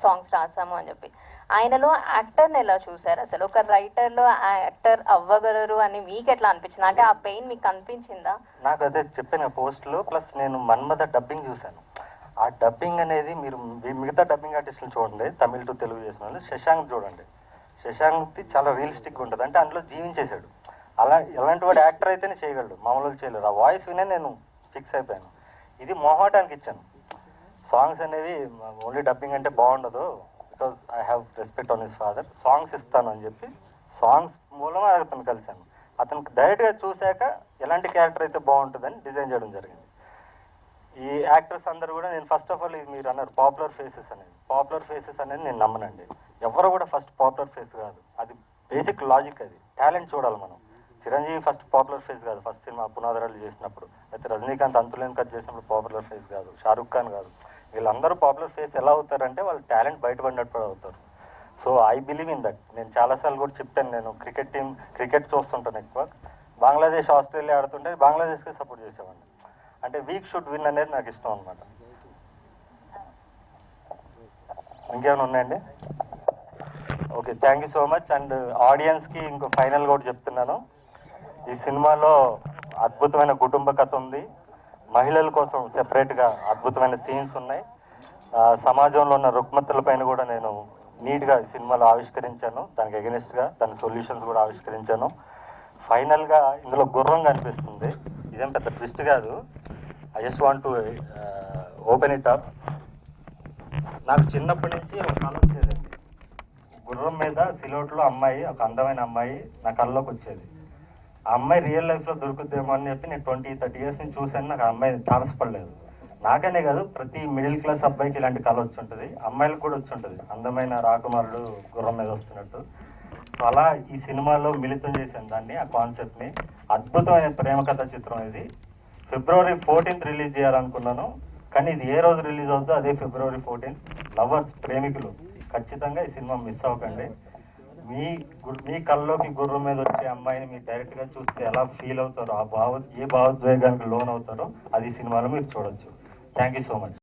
సాంగ్స్ రాసాము అని చెప్పి. ఆయనలో యాక్టర్ని ఎలా చూసారు అసలు? ఒక రైటర్లో యాక్టర్ అవ్వగలరు అని మీకు ఎట్లా అనిపించింది? అంటే ఆ పెయిన్ మీకు అనిపించిందా? నాకు అదే చెప్పిన పోస్ట్లో, ప్లస్ నేను మన్మథ డబ్బింగ్ చూశాను. ఆ డబ్బింగ్ అనేది మీరు మిగతా డబ్బింగ్ ఆర్టిస్టులు చూడండి, తమిళ్ టు తెలుగు చేసిన వాళ్ళు. శశాంక్ చూడండి, శశాంక్ది చాలా రియలిస్టిక్గా ఉంటుంది, అంటే అందులో జీవించేశాడు. ఎలాంటి వాడు యాక్టర్ అయితేనే చేయగలడు, మామూలుగా చేయలేరు. ఆ వాయిస్ వినే నేను ఫిక్స్ అయిపోయాను. ఇది మొహమాటానికి ఇచ్చాను. సాంగ్స్ అనేవి ఓన్లీ డబ్బింగ్ అంటే బాగుండదు, because I have respect on his father, songs ఇస్తాను అని చెప్పి సాంగ్స్ మూలంగా అతను కలిశాను. అతనికి డైరెక్ట్గా చూశాక ఎలాంటి క్యారెక్టర్ అయితే బాగుంటుందని డిజైన్ చేయడం జరిగింది. ఈ యాక్టర్స్ అందరూ కూడా నేను ఫస్ట్ ఆఫ్ ఆల్ మీరు అన్నారు పాపులర్ ఫేసెస్ అనేది నేను నమ్మనండి. ఎవరు కూడా ఫస్ట్ పాపులర్ ఫేస్ కాదు, అది బేసిక్ లాజిక్, అది టాలెంట్ చూడాలి మనం. చిరంజీవి ఫస్ట్ పాపులర్ ఫేస్ కాదు, ఫస్ట్ సినిమా పునాదరాలు చేసినప్పుడు, అయితే రజనీకాంత్ అంతులేని కట్ చేసినప్పుడు పాపులర్ ఫేస్ కాదు, షారుఖ్ ఖాన్ కాదు. వీళ్ళందరూ పాపులర్ ఫేస్ ఎలా అవుతారంటే వాళ్ళ టాలెంట్ బయటపడినప్పుడు అవుతారు. So I believe in that. నేను చాలాసార్లు కూడా చెప్పాను, నేను క్రికెట్ చూస్తుంటాను ఎక్కువ. బంగ్లాదేశ్ ఆస్ట్రేలియా ఆడుతుంటే బంగ్లాదేశ్కి సపోర్ట్ చేసేవాడిని, అంటే వీక్ షుడ్ విన్ అనేది నాకు ఇష్టం అనమాట. ఇంకేమైనా ఉన్నాయండి? Okay, thank you so much. And ఆడియన్స్కి ఇంకో ఫైనల్ కూడా చెప్తున్నాను, ఈ సినిమాలో అద్భుతమైన కుటుంబ కథ ఉంది, మహిళల కోసం సెపరేట్గా అద్భుతమైన సీన్స్ ఉన్నాయి. సమాజంలో ఉన్న రుగ్మతలపైన కూడా నేను నీట్గా ఈ సినిమాలో ఆవిష్కరించాను, దానికి అగెనిస్ట్గా దాని సొల్యూషన్స్ కూడా ఆవిష్కరించాను. ఫైనల్గా ఇందులో గుర్రం కనిపిస్తుంది, ఇదేం పెద్ద ట్విస్ట్ కాదు. I just want to open it up. నాకు చిన్నప్పటి నుంచి ఒక కళ వచ్చేదండి, గుర్రం మీద సిలోట్లో అమ్మాయి, ఒక అందమైన అమ్మాయి నా కళ్ళలోకి వచ్చేది. ఆ అమ్మాయి రియల్ లైఫ్లో దొరుకుద్దేమో అని చెప్పి నేను 20-30 ఇయర్స్ నుంచి చూశాను, నాకు ఆ అమ్మాయి తారసపడలేదు. నాకనే కాదు, ప్రతి మిడిల్ క్లాస్ అబ్బాయికి ఇలాంటి కళ వచ్చి ఉంటుంది, అమ్మాయిలకు కూడా వచ్చి ఉంటుంది, అందమైన రాకుమారుడు గుర్రం మీద వస్తున్నట్టు. సో అలా ఈ సినిమాలో మిళితం చేశాను దాన్ని, ఆ కాన్సెప్ట్ని. అద్భుతమైన ప్రేమ కథ చిత్రం ఇది. February 14th రిలీజ్ చేయాలనుకున్నాను, కానీ ఇది ఏ రోజు రిలీజ్ అవుతుందో అదే February 14th. లవర్స్, ప్రేమికులు ఖచ్చితంగా ఈ సినిమా మిస్ అవ్వకండి. మీ కళ్ళలోకి గుర్రం మీద వచ్చే అమ్మాయిని మీరు డైరెక్ట్గా చూస్తే ఎలా ఫీల్ అవుతారో, ఏ భావోద్వేగానికి లోన్ అవుతారో అది ఈ సినిమాలో మీరు చూడొచ్చు. Thank you so much.